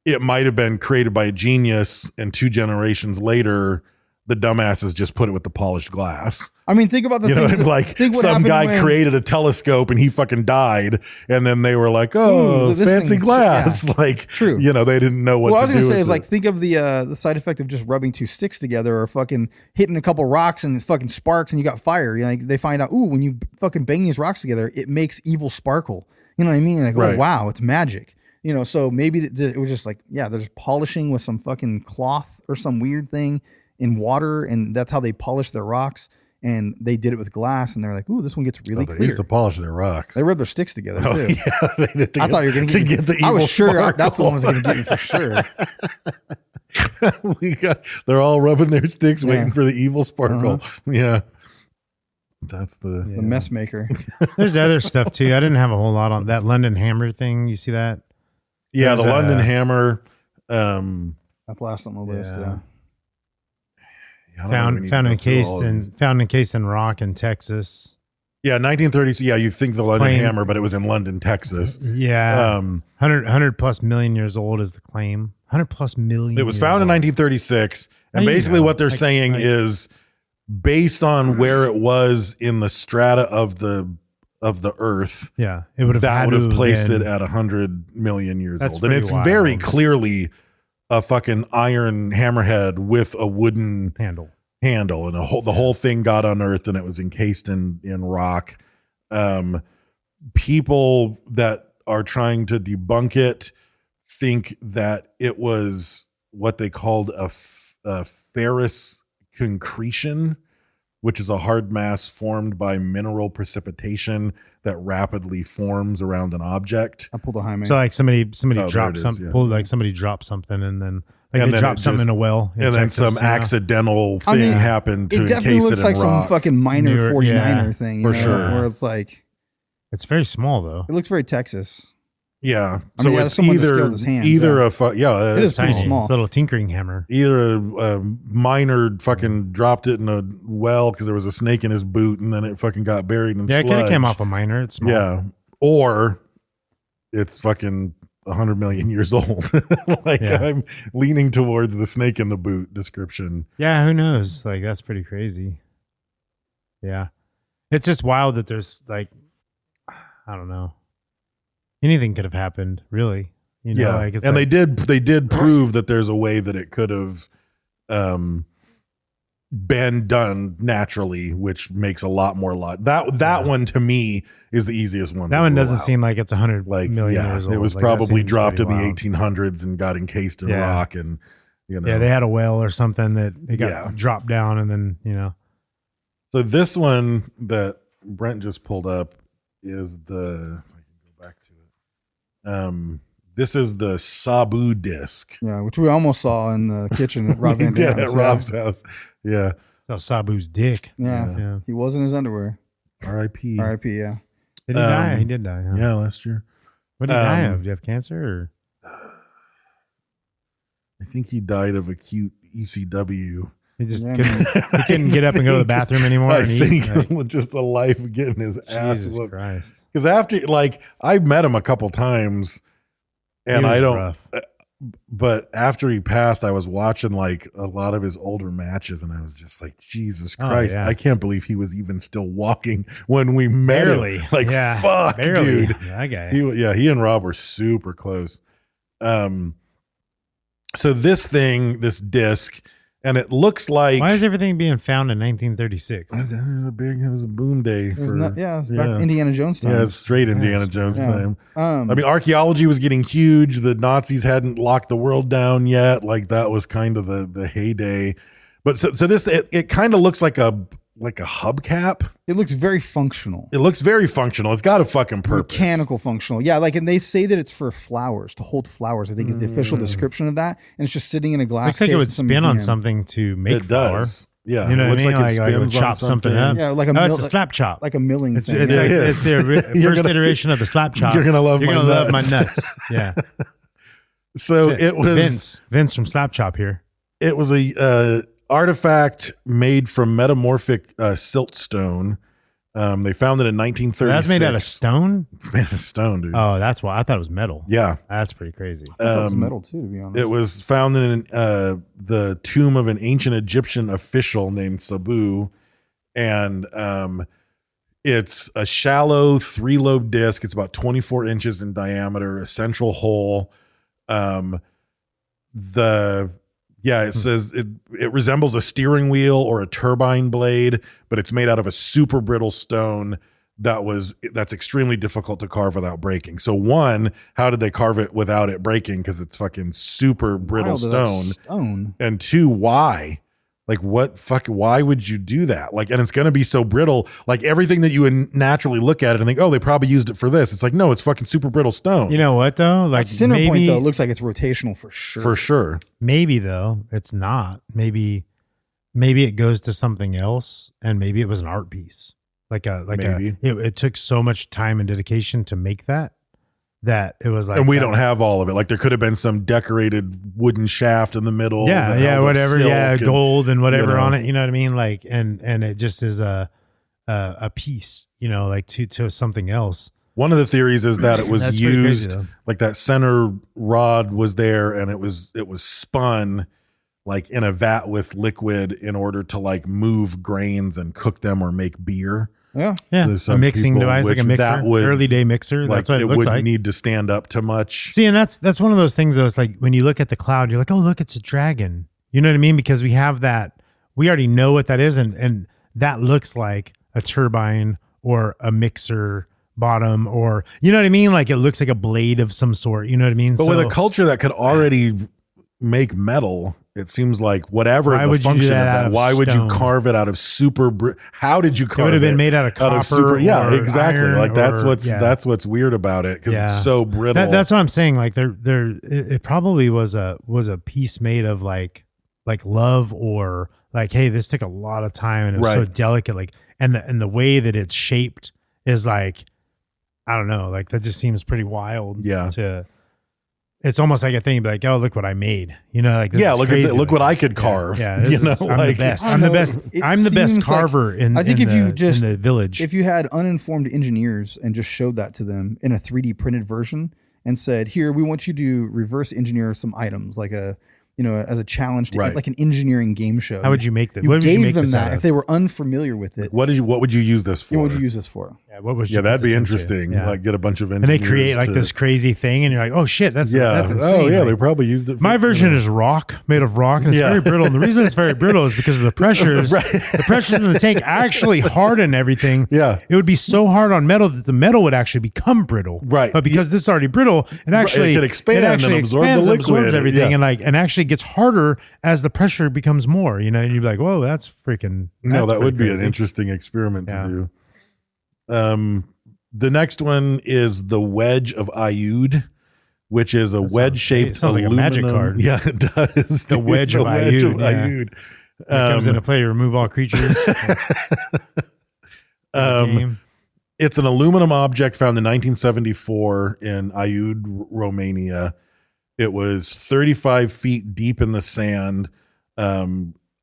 A: it might have been created by a genius, and 2 generations later, the dumbasses just put it with the polished glass.
B: I mean, think about the
A: You know,
B: things that-
A: like
B: think what
A: some
B: happened
A: guy
B: when-
A: created a telescope and he fucking died, and then they were like, "Oh,
B: Ooh, this
A: fancy
B: thing's-
A: glass!"
B: yeah.
A: Like,
B: True.
A: they didn't know what
B: What I
A: to
B: was
A: do.
B: gonna say
A: with
B: is
A: it.
B: like, think of the side effect of just rubbing 2 sticks together, or fucking hitting a couple rocks and it fucking sparks and you got fire. Like they find out, ooh, when you fucking bang these rocks together, it makes evil sparkle. You know what I mean? Like,
A: Right.
B: oh wow, it's magic. So maybe it was just like, yeah, there's polishing with some fucking cloth or some weird thing in water, and that's how they polish their rocks. And they did it with glass, and they're like, ooh, this one gets really
A: they
B: clear.
A: used to polish their rocks.
B: They rub their sticks together
A: Oh,
B: too.
A: yeah, they did
B: I thought you were going
A: to get the evil
B: I was sure
A: sparkle.
B: that's the one that was going to get me for sure.
A: They're all rubbing their sticks, waiting
B: Yeah.
A: for the evil sparkle. Yeah, that's the
B: The mess maker.
C: There's other stuff too. I didn't have a whole lot on that London hammer thing. You see that?
A: yeah.
C: There's
A: The London
C: a-
A: Hammer.
B: That's last on the list.
C: Yeah.
B: Yeah.
A: I don't know if we need
C: Found
A: to go through all of these.
C: encased in rock in Texas.
A: Yeah, 1930s. Yeah, you think the London
C: Claim-
A: Hammer, but it was in London, Texas.
C: Yeah. 100 plus million years old is the claim. 100 plus million.
A: It was
C: years
A: found in
C: old.
A: 1936, and
C: How do you
A: basically
C: know?
A: what they're
C: Like-
A: saying is, based on where it was in the strata of the Earth,
C: Yeah, it would have
A: that
C: had
A: would
C: to
A: have placed
C: been-
A: it at 100 million years
C: That's
A: old, and
C: pretty
A: it's
C: wild.
A: very clearly a fucking iron hammerhead with a wooden
C: handle.
A: handle, and the whole thing got unearthed, and it was encased in rock. People that are trying to debunk it think that it was what they called a ferrous concretion, which is a hard mass formed by mineral precipitation that rapidly forms around an object.
B: I pulled a Jaime.
C: So like somebody
A: Oh, there
C: dropped
A: it is,
C: something,
A: yeah.
C: pulled like somebody dropped something, and then like
A: And
C: they
A: then
C: dropped
A: it
C: something
A: just-
C: in a well, in
A: And then
C: Texas,
A: some
C: you know?
A: accidental
B: I
A: thing
B: mean,
A: happened to
B: it definitely
A: encase
B: looks
A: it
B: like
A: in
B: some
A: rock.
B: fucking minor
C: Near-
B: 49er
C: yeah,
B: thing.
A: for
B: you know,
A: sure.
B: Where it's like,
C: It's very small though.
B: it looks very Texas.
A: Yeah.
B: I
A: So
B: mean, yeah,
A: it's
B: someone to
A: either
B: scale with his hands,
A: either
B: yeah.
A: a fu- yeah,
B: It is pretty
C: Tiny.
B: small.
C: It's a little tinkering hammer.
A: either a miner fucking dropped it in a well because there was a snake in his boot, and then it fucking got buried in
C: Yeah, it
A: sludge.
C: could have came off a miner. It's small.
A: Yeah, or it's fucking 100 million years old. Like
C: Yeah.
A: I'm leaning towards the snake in the boot description.
C: Yeah, who knows? Like that's pretty crazy. Yeah. It's just wild that there's like I don't know. Anything could have happened, really. You know,
A: Yeah,
C: like it's
A: and
C: like,
A: they did prove that there's a way that it could have been done naturally, which makes a lot more that one to me is the easiest one.
C: that
A: to
C: one
A: rule
C: doesn't
A: out.
C: seem like it's 100
A: like
C: million
A: yeah,
C: years old.
A: it was
C: Like, that
A: probably
C: seems
A: dropped in
C: pretty
A: the
C: wild.
A: 1800s and got encased in
C: Yeah.
A: rock, and you know.
C: Yeah, they had a well or something that it got
A: Yeah.
C: dropped down, and then
A: So this one that Brent just pulled up is the. If I can go back to it. This is the Sabu Disc.
B: Yeah, which we almost saw in the kitchen at Rob
A: We
B: Van
A: did
B: Dam's.
A: at Rob's house. Yeah.
C: so Sabu's dick.
B: Yeah.
C: Yeah.
B: He was in his underwear.
A: R.I.P.
B: R.I.P. Yeah.
C: Did he die? He did die. Huh?
A: Yeah, last year.
C: What did he die of? Did you have cancer? Or
A: I think he died of acute ECW.
C: he just
B: Yeah,
C: he couldn't get up and go to the bathroom anymore?
A: I
C: and eat?
A: think
C: Like,
A: with just a life of getting his ass
C: Jesus
A: whooped.
C: Christ.
A: Because after, like, I've met him a couple times, and
C: He was
A: I don't.
C: rough.
A: but after he passed, I was watching like a lot of his older matches, and I was just like, Jesus Christ,
C: yeah.
A: I can't believe he was even still walking when we met him. Like, fuck,
C: barely.
A: dude.
C: That guy.
A: He and Rob were super close. So this disc, and it looks like,
C: Why is everything being found in 1936?
A: it was a boom day for
B: it's back Indiana Jones time.
A: Yeah, it's straight Indiana Jones
B: Yeah.
A: time.
B: Um,
A: I mean, archaeology was getting huge. The Nazis hadn't locked the world down yet. Like that was kind of the heyday. But so this it kind of looks like a hubcap.
B: It looks very functional.
A: It looks very functional. It's got a fucking purpose.
B: Mechanical functional. Yeah, like, and they say that it's for flowers, to hold flowers, I think is the official description of that. And it's just sitting in a glass
C: Looks like
B: case
C: it would
B: at some
C: spin on
B: museum.
C: something to make
A: It
C: flour.
A: does. Yeah.
C: You know
A: it
C: what
A: looks
C: I mean?
A: like it
C: Like it would
A: spins on
C: chop something up.
B: Yeah, like a
C: No,
B: mill,
C: it's a slap chop.
B: like a milling
C: It's,
B: thing.
C: it's
A: Yeah,
C: like
A: it
C: it's
A: is.
C: the first iteration of the slap chop.
A: You're gonna love my nuts.
C: nuts. Yeah.
A: So it was
C: Vince from Slap Chop here.
A: It was a artifact made from metamorphic siltstone. They found it in 1936.
C: That's made out of stone?
A: It's made out of stone, dude.
C: Oh, that's why I thought it was metal.
A: Yeah.
C: That's pretty crazy.
B: I thought it was metal too, to be honest.
A: It was found in the tomb of an ancient Egyptian official named Sabu, and it's a shallow 3-lobe disc. It's about 24 inches in diameter, a central hole. It says it resembles a steering wheel or a turbine blade, but it's made out of a super brittle stone that's extremely difficult to carve without breaking. So one, how did they carve it without it breaking? Because it's fucking super brittle stone. And two, why? Like why would you do that? Like, and it's going to be so brittle, like everything that you would naturally look at it and think, oh, they probably used it for this. It's like, no, it's fucking super brittle stone.
C: You know what though? Like
B: center
C: maybe,
B: point though looks like it's rotational for sure.
A: For sure.
C: Maybe though, it's not. Maybe it goes to something else, and maybe it was an art piece. It took so much time and dedication to make that it was like,
A: and we don't have all of it. Like there could have been some decorated wooden shaft in the middle.
C: Whatever. Yeah, gold and whatever on it. You know what I mean? Like, and it just is a piece. You know, like to something else.
A: One of the theories is that it was
C: That's pretty crazy,
A: used,
C: though.
A: like that center rod was there, and it was spun like in a vat with liquid in order to like move grains and cook them or make beer.
B: Yeah.
C: Yeah,
A: Some
C: a mixing
A: people,
C: device, like a
A: which
C: mixer,
A: that would-
C: early day mixer.
A: Like
C: That's what it
A: it
C: looks
A: wouldn't
C: like.
A: need to stand up too much.
C: See, and that's one of those things. Though, it's like when you look at the cloud, you're like, oh, look, it's a dragon. You know what I mean? Because we have that. We already know what that is, and that looks like a turbine or a mixer bottom, or you know what I mean? Like it looks like a blade of some sort. You know what I mean?
A: But with a culture that could already make metal, it seems like whatever
C: Why
A: the
C: would you do
A: function of
C: that out
A: that,
C: of
A: why would you
C: stone?
A: carve it out of super? How did you carve it?
C: It would have been made out of copper.
A: Yeah,
C: or
A: exactly.
C: iron
A: Like that's
C: or-
A: that's what's weird about it because it's so brittle.
C: That's what I'm saying. Like it probably was a piece made of like love, or like, hey, this took a lot of time and it was so delicate. Like, and the way that it's shaped is like, I don't know, like that just seems pretty wild.
A: Yeah.
C: It's almost like a thing, like, oh, look what I made. You know, like, this is
A: look
C: crazy.
A: look what I could carve.
C: Yeah,
A: you know,
C: I'm the best. I'm the best.
B: It
C: I'm the best
B: seems like-
C: carver in.
B: I think
C: in
B: if you
C: the-
B: just-
C: in the village,
B: If you had uninformed engineers and just showed that to them in a 3D printed version and said, here, we want you to reverse engineer some items like as a challenge to like an engineering game show.
C: how would you make that?
B: You
C: What would you
B: gave
C: make
B: them
C: this out
B: that
C: of?
B: if they were unfamiliar with it.
A: what would you use this for?
B: What would you use this for?
C: Yeah, what would you
A: Yeah,
C: put
A: that'd be
C: this into?
A: interesting.
C: Yeah.
A: Like get a bunch of
C: and
A: engineers
C: they create like
A: to-
C: this crazy thing, and you're like, oh shit, that's
A: Yeah.
C: insane.
A: Oh yeah,
C: Like,
A: they probably used it. For,
C: my version is rock, made of rock, and it's very brittle. And the reason it's very brittle is because of the pressures. The pressures in the tank actually harden everything.
A: Yeah.
C: It would be so hard on metal that the metal would actually become brittle.
A: Right.
C: But because this is already brittle, it actually
A: can expand and
C: actually
A: absorb the
C: expands,
A: liquid.
C: absorbs everything,
A: Yeah.
C: and actually gets harder as the pressure becomes more. You know, and you'd be like, whoa, that's freaking.
A: No,
C: that's
A: that would
C: pretty
A: be an
C: crazy.
A: interesting experiment
C: Yeah.
A: to do. The next one is the Wedge of Aiud, which is a wedge-shaped
C: it sounds like a
A: aluminum.
C: magic card.
A: Yeah, it does.
C: The
A: dude.
C: Wedge of Aiud, yeah.
A: Aiud.
C: It comes into play. Remove all creatures. Game.
A: It's an aluminum object found in 1974 in Aiud, Romania. It was 35 feet deep in the sand,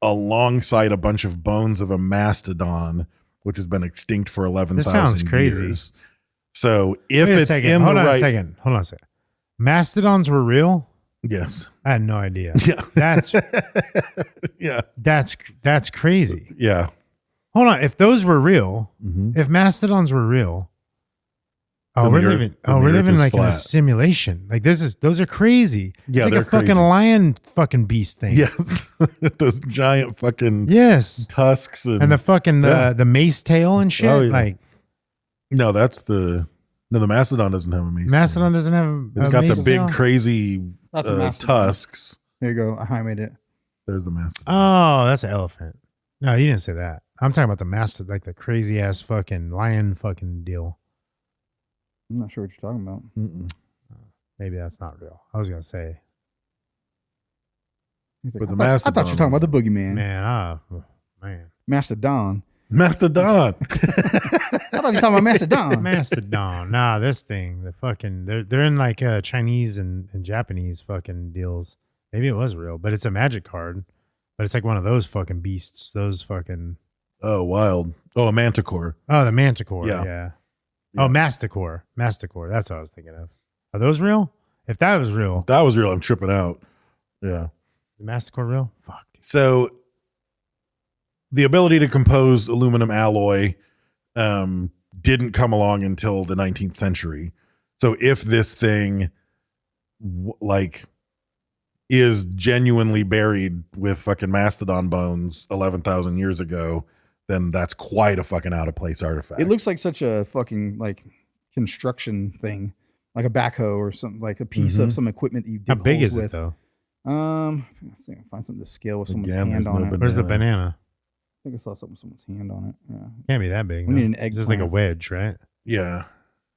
A: alongside a bunch of bones of a mastodon, which has been extinct for 11,000
C: This sounds crazy.
A: years. So if
C: Wait a
A: it's
C: second.
A: in
C: Hold
A: the
C: on
A: right,
C: a second. Hold on a second. Mastodons were real?
A: Yes.
C: I had no idea.
A: Yeah.
C: That's
A: Yeah.
C: that's crazy.
A: Yeah.
C: Hold on. If those were real,
A: Mhm.
C: if mastodons were real,
A: Then
C: we're
A: the
C: living.
A: Earth- then the
C: We're
A: Earth
C: living
A: is
C: like in a
A: flat.
C: simulation. Like those are crazy.
A: Yeah,
C: it's
A: they're
C: like a fucking
A: crazy.
C: lion fucking beast thing.
A: Yes. Those giant fucking
C: Yes.
A: tusks
C: And the fucking the mace tail and shit.
A: Oh, yeah.
C: Like
A: no, the mastodon doesn't have a mace.
C: mastodon doesn't have.
A: It's
C: a
A: got the
C: mace
A: big
C: tail?
A: crazy
B: That's a mastodon.
A: tusks.
B: Here you go. I made it.
A: There's the mastodon.
C: Oh, that's an elephant. No, you didn't say that. I'm talking about the mastodon, like the crazy ass fucking lion fucking deal.
B: I'm not sure what you're talking about.
A: Mm-mm.
C: Maybe that's not real. I was gonna say,
B: He's like,
A: But the
B: I thought you were
A: mastodon-
B: talking about the boogeyman.
C: man,
B: Mastodon.
A: Mastodon.
B: I thought you were talking about Mastodon.
C: mastodon. Nah, this thing, the fucking, they're in like Chinese and Japanese fucking deals. Maybe it was real, but it's a magic card. But it's like one of those fucking beasts. Those fucking.
A: Oh, wild. Oh, a manticore.
C: Oh, the manticore.
A: Yeah.
C: Yeah.
A: Yeah.
C: Oh, masticore. Masticore. That's what I was thinking of. Are those real? If that was real,
A: That was real. I'm tripping out. Yeah.
C: the masticore real? Fuck.
A: So the ability to compose aluminum alloy didn't come along until the 19th century. So if this thing is genuinely buried with fucking mastodon bones 11,000 years ago, then that's quite a fucking out of place artifact.
B: It looks like such a fucking like construction thing, like a backhoe or something, like a piece of some equipment that you dig
C: How big
B: holes
C: is it
B: with.
C: though?
B: Let's see if I can find something to scale with someone's
A: Again,
B: hand
A: there's
B: on
A: no
B: it.
A: banana.
C: Where's the banana?
B: I think I saw something with someone's hand on it. Yeah.
C: Can't be that big.
B: We
C: no.
B: need an
C: It's just like a
B: eggplant.
C: wedge, right?
A: Yeah.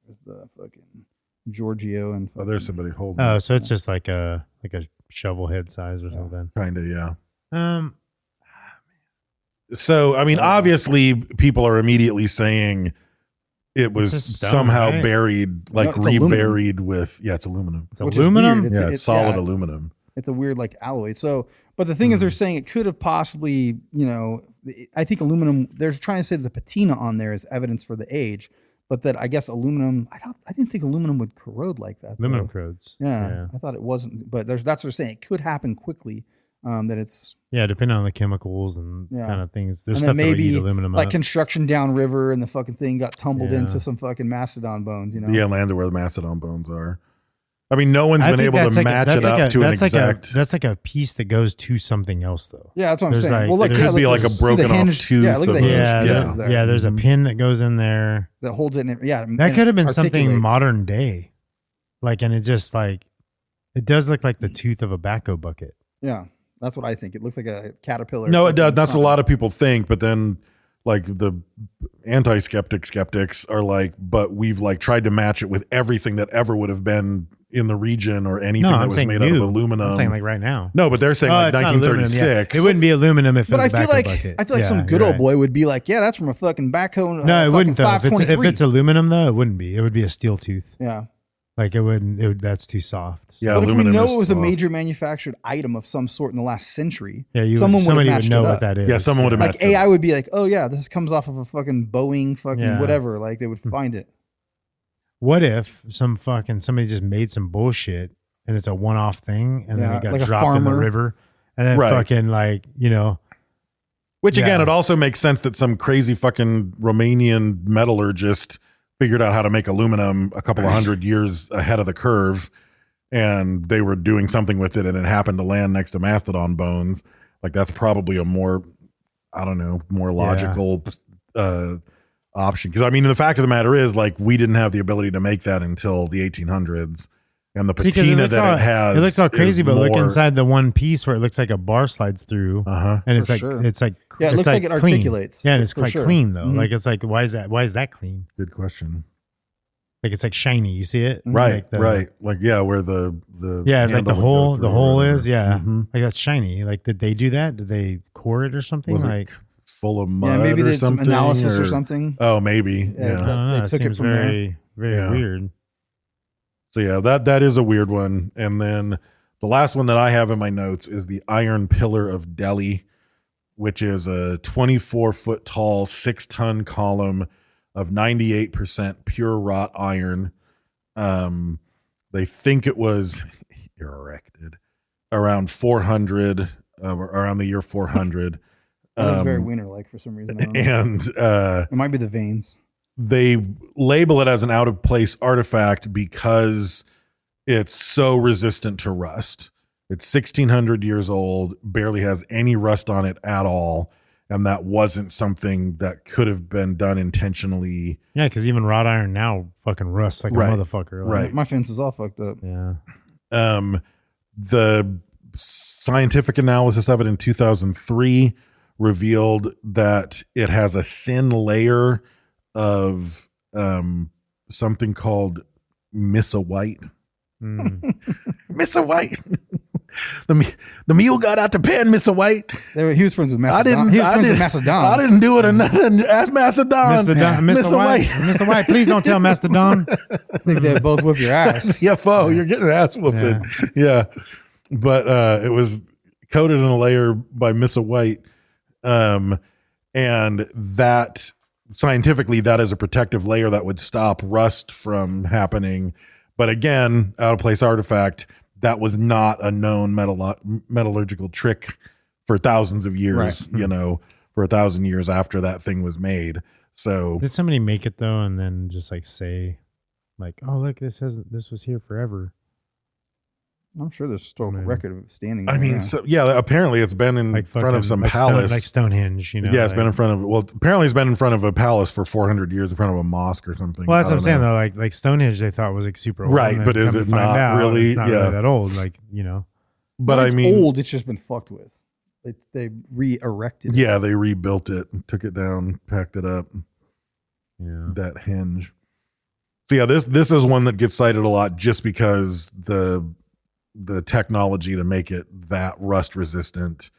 B: There's the fucking Giorgio and
A: Oh, there's somebody holding
C: Oh,
A: it.
C: so it's just like a shovel head size or something.
A: Kind of, yeah.
C: Um,
A: So, I mean, obviously, people are immediately saying it was
C: It's a stone,
A: somehow
C: right?
A: buried, like
B: No, it's aluminum.
A: reburied with, it's aluminum.
C: it's
B: Which is
C: aluminum.
B: weird.
A: It's solid aluminum.
B: It's a weird like alloy. So, but the thing is, they're saying it could have possibly, I think aluminum. They're trying to say the patina on there is evidence for the age, but that I guess aluminum. I didn't think aluminum would corrode like that.
C: Aluminum
B: though.
C: corrodes.
B: Yeah, I thought it wasn't. But that's what they're saying. It could happen quickly. That it's
C: Yeah, depending on the chemicals and
B: Yeah.
C: kind of things. There's
B: and
C: stuff
B: then
C: that will eat
B: maybe
C: aluminum
B: like
C: up.
B: construction downriver and the fucking thing got tumbled
C: Yeah.
B: into some fucking mastodon bones.
A: Yeah, landed where the mastodon bones are. I mean, no one's
C: I
A: been
C: think
A: able
C: that's
A: to
C: like a-
A: match
C: that's
A: it
C: like
A: up
C: a-
A: to an
C: that's like
A: exact.
C: That's like a piece that goes to something else, though.
B: Yeah, that's what I'm
C: There's
B: saying.
C: like-
B: well, look,
C: it
A: could be like a
B: see the
A: broken off
B: hinge-
A: tooth
B: Yeah, look at the
A: of a-
B: hinge
C: Yeah,
B: pieces
A: yeah.
B: there.
C: yeah. There's a pin that goes in there.
B: that holds it. Yeah,
C: That could have been something
B: articulate.
C: modern day, like, and it just like it does look like the tooth of a backhoe bucket.
B: Yeah, that's what I think. It looks like a caterpillar.
A: No, it does. That's a
B: something.
A: lot of people think, but then like the skeptics are like, but we've like tried to match it with everything that ever would have been in the region or anything
C: No,
A: that
C: I'm
A: was
C: saying
A: made out of
C: new.
A: aluminum.
C: I'm saying like right now.
A: No, but they're saying like
C: it's not aluminum,
A: 1936.
C: yeah. It wouldn't be aluminum if it
B: But
C: was
B: I
C: a
B: feel
C: backhoe
B: like
C: bucket.
B: I feel like
C: Yeah,
B: some good
C: you're
B: old
C: right.
B: boy would be like, yeah, that's from a fucking backhoe.
C: No, it wouldn't though. If
B: 523.
C: it's aluminum though, it wouldn't be. It would be a steel tooth.
B: Yeah.
C: Like it wouldn't. It would. That's too soft.
A: Yeah,
B: But if we
A: aluminum
B: know
A: is
B: it was a
A: soft.
B: major manufactured item of some sort in the last century,
C: Yeah,
B: someone
C: somebody
B: would
C: would
B: have
C: know
B: matched it
C: what
B: up.
C: that is.
A: Yeah, someone would have
B: Like
A: matched it
B: AI
A: up.
B: would be like, oh yeah, this comes off of a fucking Boeing fucking
C: Yeah.
B: whatever. Like they would find it.
C: What if somebody just made some bullshit and it's a one-off thing and then
B: Yeah,
C: it got
B: like a
C: dropped in the
B: farmer.
C: river and then
A: Right.
C: fucking like
A: Which again,
C: Yeah.
A: it also makes sense that some crazy fucking Romanian metallurgist figured out how to make aluminum a couple of hundred years ahead of the curve, and they were doing something with it, and it happened to land next to mastodon bones. Like that's probably a more, I don't know, more logical option. Because I mean, the fact of the matter is, like, we didn't have the ability to make that until the 1800s, and the
C: See, 'cause
A: patina
C: looks
A: that
C: all-
A: it has,
C: It looks all crazy,
A: is
C: but look
A: more-
C: inside the one piece where it looks like a bar slides through,
A: Uh-huh.
C: and it's
B: For
C: like
B: sure.
C: it's like
B: Yeah, it
C: it's
B: looks like it
C: clean.
B: articulates.
C: Yeah, and it's
B: For
C: like
B: sure.
C: clean though.
B: Mhm.
C: Like it's like why is that clean?
A: Good question.
C: Like it's like shiny. You see it?
A: Right,
C: Like the-
A: right. Like yeah, where the
C: Yeah, it's like the
A: handle would go
C: hole.
A: through
C: The
A: or
C: hole
A: whatever.
C: is yeah.
A: Mhm.
C: Like that's shiny. Like did they do that? Did they core it or something?
A: Was it
C: Like
A: full of mud
B: Yeah, maybe
A: or
B: they did some
A: something,
B: analysis or something.
A: Oh, maybe.
B: Yeah.
C: I
A: Yeah.
C: don't know.
B: They
C: It
B: took it
C: seems
B: from there.
C: very
A: Yeah.
C: weird.
A: So yeah, that is a weird one. And then the last one that I have in my notes is the Iron Pillar of Delhi, which is a 24-foot tall, 6-ton column of 98% pure wrought iron. They think it was erected around 400, around the year 400.
B: That was very wiener-like for some reason. I don't know.
A: And
B: it might be the veins.
A: they label it as an out-of-place artifact because it's so resistant to rust. It's 1,600 years old, barely has any rust on it at all. And that wasn't something that could have been done intentionally.
C: Yeah, because even wrought iron now fucking rusts like
A: Right.
C: a motherfucker. Like,
A: Right.
B: My fence is all fucked up.
C: Yeah.
A: The scientific analysis of it in 2003 revealed that it has a thin layer of something called Missa White. Missa White. The mule got out the pen, Missa White.
B: He was friends with Macedon. He was friends with Macedon.
A: I didn't do it or nothing. Ask Macedon.
C: Mr. White. Mr. White, please don't tell Mastodon.
B: I think they both whip your ass.
A: Yeah, you're getting ass whooping. Yeah. But it was coated in a layer by Missa White. And that scientifically, that is a protective layer that would stop rust from happening. But again, out of place artifact, that was not a known metallurgical trick for thousands of years,
B: Right.
A: For 1,000 years after that thing was made. So
C: Did somebody make it though, and then just like say, like, "Oh, look, this was here forever."
B: I'm sure there's a historical
C: Man.
B: record of it standing.
A: I
B: there,
A: mean, apparently it's been in
C: Like
A: front of some
C: like
A: palace.
C: like Stonehenge. You know,
A: Yeah, it's
C: like,
A: been in front of. Well, apparently it's been in front of a palace for 400 years, in front of a mosque or something.
C: Well, that's
A: I
C: what I'm
A: don't
C: saying
A: know.
C: though. Like Stonehenge, they thought was like super old,
A: Right,
C: and
A: but
C: then
A: is
C: come
A: it
C: to find
A: not
C: out,
A: really?
C: It's not
A: Yeah.
C: really that old. Like
A: But
B: Well,
A: I
B: it's
A: mean,
B: old. It's just been fucked with. They re-erected. it.
A: yeah, they rebuilt it, took it down, packed it up.
C: yeah.
A: That hinge. So yeah, this is one that gets cited a lot just because the technology to make it that rust resistant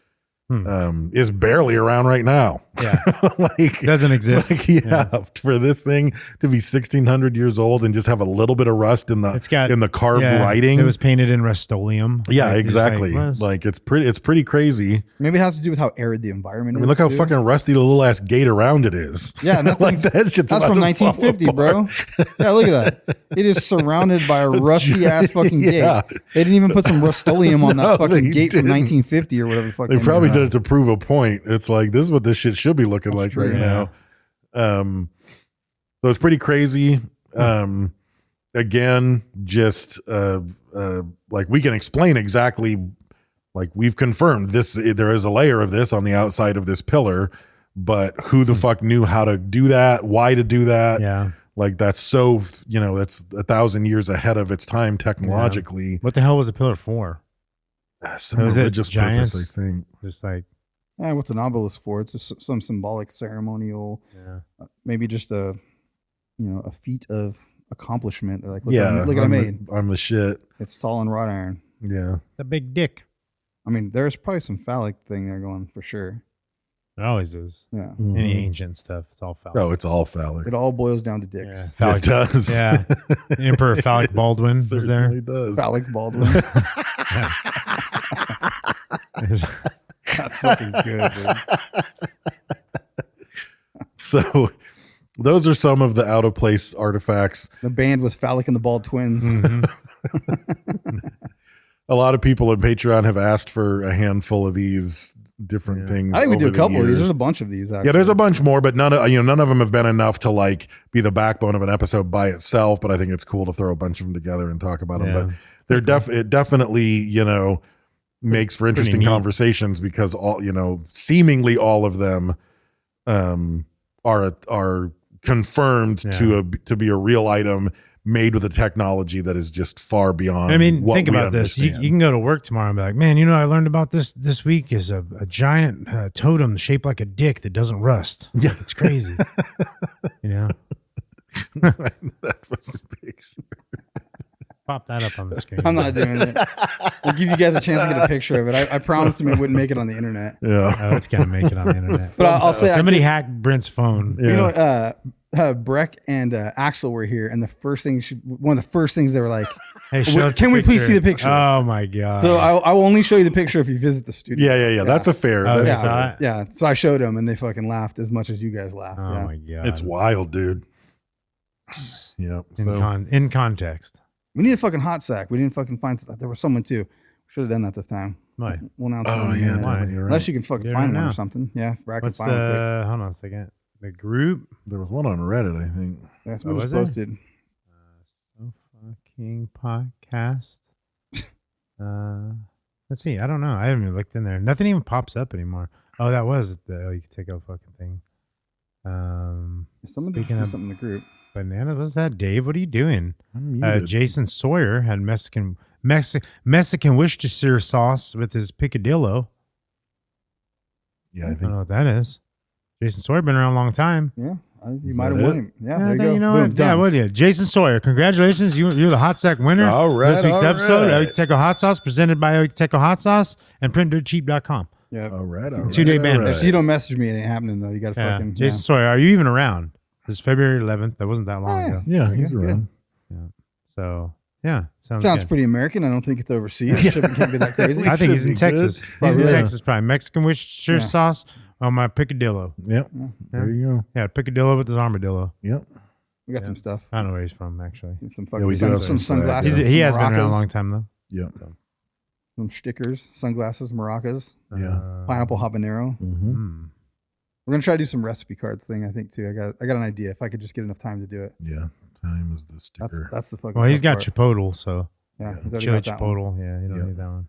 A: is barely around right now.
C: Yeah.
A: Like
C: Doesn't exist.
A: Like, yeah, for this thing to be 1,600 years old and just have a little bit of rust in the carved writing.
C: It was painted in Rust-Oleum.
A: Yeah,
C: Like, just
A: exactly.
C: rust.
A: Like it's pretty crazy.
B: Maybe it has to do with how arid the environment
A: I
B: is.
A: mean, look how
B: too.
A: fucking rusty the little ass gate around it is.
B: Yeah, and that
A: Like,
B: thing's-
A: that shit's
B: that's
A: about
B: from
A: to fall
B: 1950, bro.
A: apart.
B: Yeah, look at that. It is surrounded by a rusty ass fucking
A: Yeah.
B: gate. They didn't even put some Rust-Oleum on
A: No,
B: that fucking
A: they
B: gate from
A: didn't.
B: 1950 or whatever the fuck.
A: They probably
B: made.
A: did it to prove a point. It's like, this is what this shit should be looking like right now. So it's pretty crazy. Again, just like we can explain exactly, like we've confirmed this, there is a layer of this on the outside of this pillar, but who the fuck knew how to do that, why to do that?
C: Yeah.
A: Like that's so, that's 1,000 years ahead of its time technologically.
C: What the hell was the pillar for?
A: Some
C: Was it
A: religious
C: giants?
A: purpose, I think.
C: Just like,
B: What's an obelisk for? It's just some symbolic, ceremonial, maybe just a feat of accomplishment. They're like, look, look what I made.
A: I'm the shit.
B: It's tall and wrought iron.
A: Yeah.
C: the big dick.
B: I mean, there's probably some phallic thing there going for sure.
C: It always is.
B: Yeah.
C: Any ancient stuff, it's all phallic.
A: Oh, it's all phallic.
B: It all boils down to dicks.
C: Yeah,
A: It
C: phallic.
A: does.
C: Yeah, Emperor Phallic Baldwin was there.
A: Certainly does.
B: Phallic Baldwin. That's fucking good, dude.
A: So those are some of the out of place artifacts.
B: The band was Phallic and the Bald Twins.
A: A lot of people on Patreon have asked for a handful of these different things.
B: I think we do a
A: over the
B: couple of these.
A: years.
B: There's a bunch of these, actually.
A: Yeah, there's a bunch more, but none of them have been enough to like be the backbone of an episode by itself. But I think it's cool to throw a bunch of them together and talk about them.
C: Yeah.
A: But it definitely, makes for interesting
C: neat.
A: conversations because seemingly all of them are confirmed to be a real item made with a technology that is just far beyond.
C: I mean,
A: what
C: think
A: we
C: about this. You
A: understand.
C: can go to work tomorrow and be like, man, what I learned about this week is a giant totem shaped like a dick that doesn't rust.
A: Yeah.
C: It's crazy.
A: That was a picture.
C: Pop that up on the screen.
B: I'm not doing it. I'll give you guys a chance to get a picture of it. I promised him it wouldn't make it on the internet.
A: Yeah.
C: Oh, it's gonna make it on the internet.
B: But I'll say,
C: Somebody hacked Brent's phone.
B: Breck and Axel were here, and one of the first things they were like,
C: Hey, show us
B: can
C: the
B: we please
C: picture.
B: see the picture?
C: Oh my god.
B: So I will only show you the picture if you visit the studio.
A: Yeah. That's a fair.
C: Oh,
A: that's
C: they
A: a-
C: saw it?
B: Yeah. So I showed them, and they fucking laughed as much as you guys laughed.
C: Oh
B: yeah.
C: my god.
A: It's wild, dude. Yeah.
C: in context.
B: We need a fucking hot sack. We didn't fucking find. There was someone too. Should have done that this time.
C: Why?
B: We'll announce
A: Oh
B: it in a
A: yeah,
B: minute.
A: damn it, you're right.
B: Unless you can fucking
C: You
B: find
C: don't
B: one
C: know.
B: or something. Yeah, Bracken,
C: What's
B: find one quick.
C: hold on a second. The group.
A: There was one on Reddit, I think.
B: That's
C: Oh,
B: what
C: was
B: was
C: there?
B: posted.
C: So fucking podcast. Let's see. I don't know. I haven't even looked in there. Nothing even pops up anymore. Oh, that was the you can take a fucking thing.
B: Someone did
C: speaking
B: do
C: of-
B: something in the group.
C: Banana, what's that, Dave? What are you doing?
A: I'm muted.
C: Jason Sawyer had Mexican Worcestershire sauce with his picadillo.
A: Yeah, I
C: I don't
A: think
C: know what that is. Jason Sawyer been around a long time.
B: Yeah, you
A: Is
B: might have
A: that
B: won
A: it?
B: him. Yeah, there you go.
C: You know
B: Boom,
C: what? Yeah,
B: done.
C: what? Yeah, Jason Sawyer, congratulations! You're the hot sack winner.
A: All right,
C: This week's
A: all
C: episode,
A: right.
C: Oikoteco Hot Sauce, presented by Oikoteco Hot Sauce and printdirtcheap.com.
B: Yeah.
A: all right, all right.
C: 2-day
A: all
C: ban.
A: right.
B: If you don't message me, it ain't happening though. You got to
C: Yeah.
B: fucking.
C: Jason Sawyer, are you even around? It's February 11th. That wasn't that long ago.
A: Yeah, he's
B: Good.
A: around.
C: So yeah,
B: Sounds
C: good.
B: pretty American. I don't think it's overseas. Shipping can't be that crazy.
C: I think he's in
A: should be good.
C: Texas. He's
B: Probably
C: in
B: is.
C: Texas, probably Mexican Worcestershire
B: Yeah.
C: sauce on my picadillo.
A: Yep. There you go.
C: Yeah, picadillo with his armadillo.
A: Yep.
B: We got some stuff.
C: I don't know where he's from actually.
B: Some
A: Yeah,
B: fucking
A: we do have
B: some
A: some
B: sunglasses.
A: swag.
C: He
B: some
C: has been around a
B: maracas,
C: long time though.
A: Yep.
B: Some stickers, sunglasses, maracas,
A: Yeah.
B: pineapple habanero.
A: Mm-hmm.
C: Hmm.
B: We're gonna try to do some recipe cards thing. I think too. I got an idea. If I could just get enough time to do it.
A: Yeah. Time is the sticker.
B: That's the fucking.
C: Well, he's
B: tough
C: got
B: part.
C: chipotle, so
B: Yeah, he's already
C: chili
B: got that one.
C: chipotle. Yeah, you don't
A: Yeah.
C: need that one.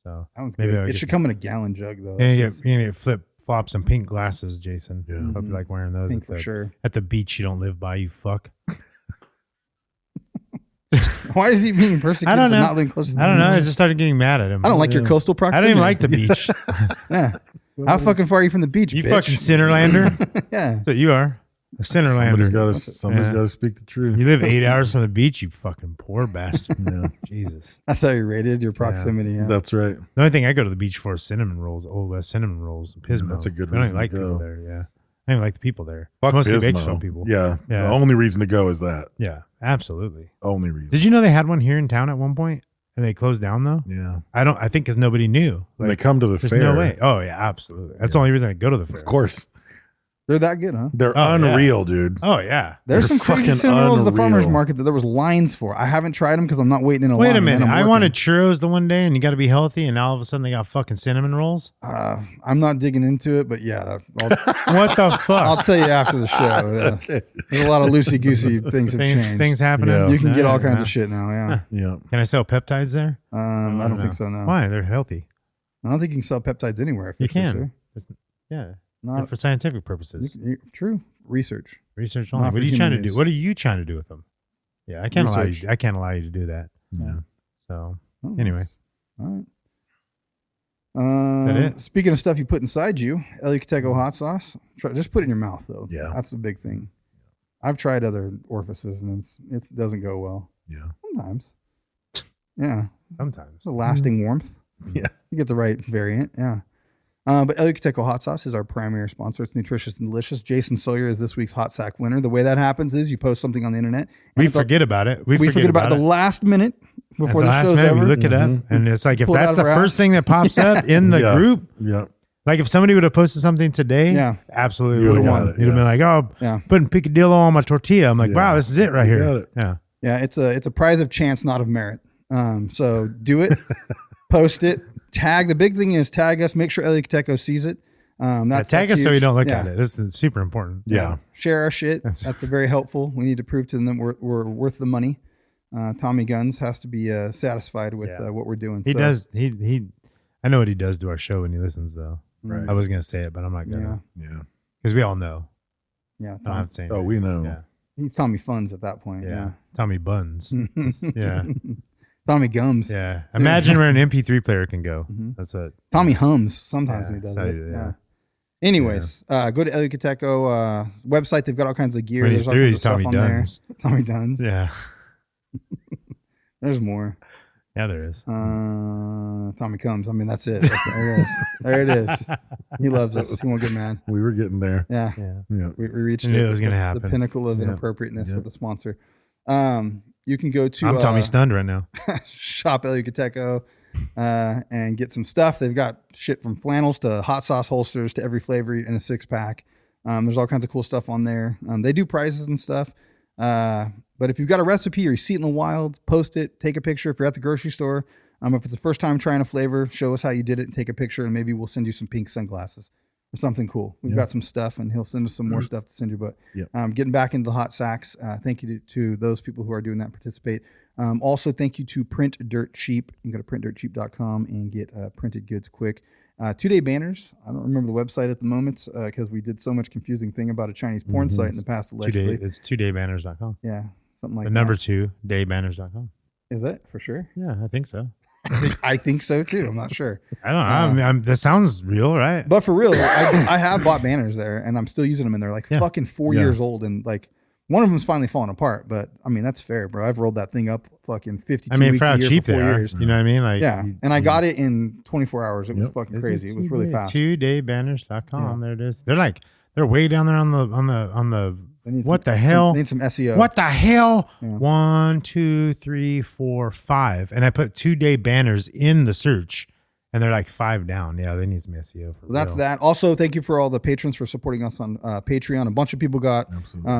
C: So
B: That one's
C: Maybe
B: good.
C: I'll
B: It
C: get
B: should
C: you-
B: come in a gallon jug though.
C: and you
B: That's
C: get flip flops and pink glasses, Jason.
A: Yeah.
C: Hope you like wearing those
B: pink
C: at
B: for
C: the,
B: sure.
C: at the beach you don't live by. You fuck.
B: Why is he being persecuted
C: I don't
B: for
C: know.
B: not living close to the
C: I don't know. I
B: beach?
C: just started getting mad at him.
B: I don't like your coastal
C: I
B: proximity.
C: don't even like the beach.
B: Yeah. How fucking far are you from the beach,
C: You
B: bitch?
C: fucking Sinnerlander.
B: Yeah.
C: That's what you are. A
A: Somebody's
C: Sinnerlander.
A: got to
C: Yeah.
A: speak the truth.
C: You live 8 hours from the beach, you fucking poor bastard.
A: Yeah.
C: Jesus.
B: That's how you rated your proximity. Yeah.
A: That's right.
C: The only thing I go to the beach for is cinnamon rolls, Old West cinnamon rolls, Pismo.
A: that's a good
C: I don't
A: reason
C: even like
A: to
C: people
A: go.
C: there. Yeah, I don't even like the people there.
A: Fuck
C: Mostly
A: Pismo.
C: Bakersfield people.
A: Yeah.
C: Yeah.
A: The only reason to go is that.
C: Yeah, absolutely.
A: Only reason.
C: Did you know they had one here in town at one point and they closed down though?
A: Yeah.
C: I think because nobody knew.
A: When they come to the
C: there's
A: fair.
C: no way. Oh yeah, absolutely. That's the only reason I go to the fair.
A: Of course.
B: They're that good, huh?
A: They're
C: Oh, yeah.
A: unreal, dude.
C: Oh yeah.
B: There's
A: They're
B: some crazy
A: fucking
B: cinnamon rolls at the farmer's
A: unreal.
B: market that there was lines for. I haven't tried them because I'm not waiting in a line.
C: Wait a
B: and
C: minute.
B: I'm
C: I
B: working.
C: wanted churros the one day and you got to be healthy and now all of a sudden they got fucking cinnamon rolls.
B: I'm not digging into it, but yeah,
C: What the fuck?
B: I'll tell you after the show. Yeah. There's a lot of loosey goosey things have changed.
C: Things happening.
A: Yeah.
B: You can get all kinds
C: Yeah.
B: of shit now. Yeah.
A: Yeah.
C: Can I sell peptides there?
B: I don't think so. No.
C: Why? They're healthy.
B: I don't think you can sell peptides anywhere.
C: You
B: for
C: can.
B: sure.
C: It's- yeah.
B: Not
C: And for scientific purposes.
B: true research.
C: Research
B: Not
C: only.
B: for
C: What are you trying to
B: human
C: do?
B: use.
C: What are you trying to do with them? Yeah, I can't allow
B: Research.
C: you. I can't allow you to do that.
A: Yeah.
C: So
B: Oh,
C: Anyway.
B: nice. All right.
C: that it?
B: Speaking of stuff you put inside you, Oikoteco hot sauce. Just put it in your mouth though.
A: Yeah.
B: That's the big thing. I've tried other orifices and it doesn't go well.
A: Yeah.
B: Sometimes. Yeah.
C: sometimes.
B: It's a lasting warmth.
A: Yeah.
B: You get the right variant. Yeah. But Oikoteco hot sauce is our primary sponsor. It's nutritious and delicious. Jason Sawyer is this week's hot sack winner. The way that happens is you post something on the internet.
C: We
B: and
C: forget about it.
B: we forget about
C: it.
B: the last minute before
C: At
B: the
C: last
B: show's
C: minute,
B: over.
C: we look it up, and it's like if
B: Pull it
C: that's
B: out
C: the
B: of our
C: first
B: ass.
C: thing that pops up in the
A: Yeah.
C: group,
A: Yeah.
C: like if somebody would have posted something today,
B: Yeah.
C: absolutely
A: You
C: would have
A: would've
C: won.
A: got it,
C: You'd have
A: yeah.
C: been like, oh,
B: Yeah.
C: putting picadillo on my tortilla. I'm like,
A: Yeah.
C: wow, this is it right
A: You
C: here.
A: got it.
C: Yeah.
B: Yeah, it's a prize of chance, not of merit. So do it, post it, tag. The big thing is tag us. Make sure Oikoteco sees it.
C: Tag us so we
B: huge.
C: don't look
B: Yeah.
C: at it. This is super important.
A: Yeah.
B: Share our shit. That's very helpful. We need to prove to them we're worth the money. Tommy Guns has to be satisfied with
C: Yeah.
B: what we're doing.
C: He
B: So,
C: does. He. I know what he does to our show when he listens, though.
A: Right.
C: I was gonna say it, but I'm not
B: Yeah,
C: gonna
A: Yeah.
C: because we all know.
B: yeah.
C: I don't have to say
A: Oh,
C: anything.
A: we know.
C: Yeah.
B: He's Tommy Funds at that point.
C: Yeah.
B: Yeah.
C: Tommy Buns. Yeah.
B: Tommy Gums.
C: Yeah. Imagine where an MP3 player can go.
B: Mhm.
C: That's what.
B: Tommy hums sometimes
C: Yeah,
B: when he does
C: so,
B: it.
C: yeah.
B: Yeah. Anyways, go to Oikoteco website. They've got all kinds of gear.
C: When he's
B: There's all
C: through,
B: kinds
C: he's
B: of
C: Tommy
B: stuff on there.
C: Duns.
B: Tommy Duns.
C: Yeah.
B: There's more.
C: Yeah, there is.
B: Tommy Comes. I mean, that's it. There it is. There it is. He loves us. He won't get mad.
A: We were getting there.
B: Yeah.
C: Yeah.
A: Yeah.
B: We reached
C: I knew
B: it.
C: it was gonna
B: The
C: happen.
B: pinnacle of
C: Yeah.
B: inappropriateness
A: Yeah.
B: with the sponsor. You can go to
C: I'm Tommy stunned right now.
B: shop Oikoteco and get some stuff. They've got shit from flannels to hot sauce holsters to every flavor in a 6-pack. There's all kinds of cool stuff on there. They do prizes and stuff. But if you've got a recipe or you see it in the wild, post it, take a picture. If you're at the grocery store, If it's the first time trying a flavor, show us how you did it and take a picture, and maybe we'll send you some pink sunglasses or something cool. We've got some stuff, and he'll send us some more stuff to send you. But getting back into the hot sacks, thank you to those people who are doing that and participate. Also, thank you to Print Dirt Cheap. You can go to printdirtcheap.com and get printed goods quick. 2-day banners. I don't remember the website at the moment because we did so much confusing thing about a Chinese porn site in the past, allegedly.
C: It's 2daybanners.com.
B: Yeah, something like
C: the
B: that.
C: number 2, daybanners.com.
B: Is it for sure?
C: Yeah, I think so.
B: I think so too. I'm not sure.
C: I don't know. That sounds real, right?
B: But for real, I have bought banners there, and I'm still using them, and they're like fucking 4 years old, and like one of them's finally falling apart. But I mean, that's fair, bro. I've rolled that thing up fucking 52 weeks
C: for how
B: a year
C: cheap
B: for 4
C: they are,
B: years.
C: you know what I mean? Like,
B: And I got it in 24 hours. It was fucking crazy. It was really fast.
C: 2daybanners.com. There it is. They're way down there on the. What the hell?
B: Need some SEO.
C: What the hell? 1, 2, 3, 4, 5, and I put 2-day banners in the search, and they're like 5 down. Yeah, they need some SEO.
B: So that's that. Also, thank you for all the patrons for supporting us on Patreon. A bunch of people got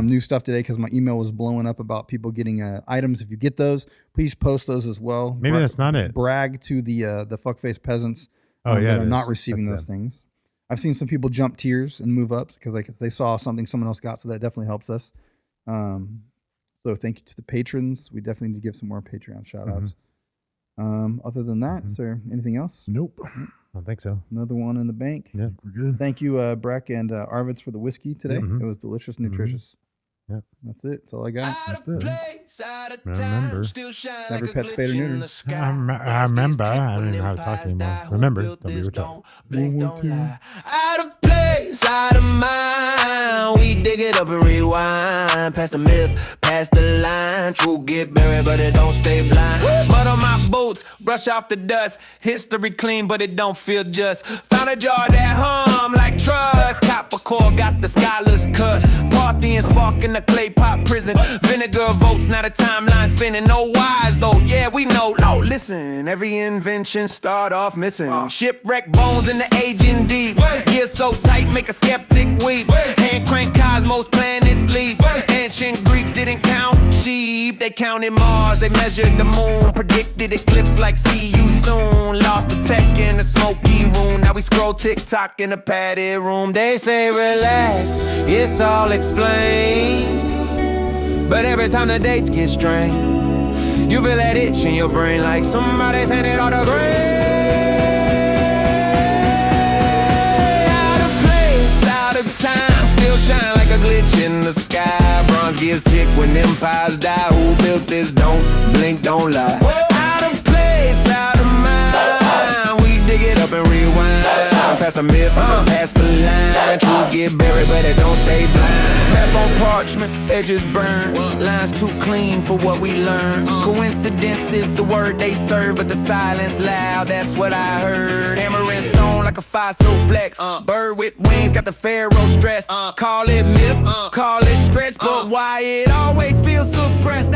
B: new stuff today because my email was blowing up about people getting items. If you get those, please post those as well.
C: Maybe that's not it.
B: Brag to the fuckface peasants
C: that
B: are not receiving those things. I've seen some people jump tiers and move up because like they saw something someone else got, so that definitely helps us. So thank you to the patrons. We definitely need to give some more Patreon shout outs. Other than that, is there anything else?
A: Nope.
C: I don't think so.
B: Another one in the bank.
C: Yeah,
A: we're good.
B: Thank you, Breck and Arvids for the whiskey today. It was delicious, nutritious.
C: Yep.
B: That's it. That's all I got.
A: That's it.
C: Remember.
B: Never pet spayed or neutered.
C: I remember. I don't know how to talk anymore. Remember. Don't be retarded.
D: Out of place, out of mind. We dig it up and rewind. Past the myth, past the line. True get buried, but it don't stay blind. Mud on my boots, brush off the dust. History clean, but it don't feel just. Found a jar that hum like trust. Copper core got the scholar's cuss. Parthian spark in the clay pot prison. Vinegar votes, not a timeline spinning. No wise though, yeah, we know. No, listen, every invention start off missing. Shipwreck bones in the aging deep. Gear so tight, make a skeptic weep. Hand crank cosmos, planets leap. Ancient Greeks didn't count sheep, they counted Mars. They measured the moon, predicted eclipse like see you soon. Lost the tech in the smoky room. Now we scroll TikTok in a padded room. They say relax, it's all explained. But every time the dates get strained, you feel that itch in your brain like somebody's handed on the grave. Out of place, out of time, still shine like a glitch in the sky. Bronze gears tick when empires die. Who built this? Don't blink, don't lie. Out of place, out of mind. We dig it up and rewind. Past the myth, past the line. Truth get buried, but it don't stay blind. Map on parchment, edges burn. Lines too clean for what we learn. Coincidence is the word they serve, but the silence loud, that's what I heard. Hammer and stone like a fossil flex. Bird with wings, got the pharaoh stress. Call it myth, call it stretch, but why it always feels suppressed?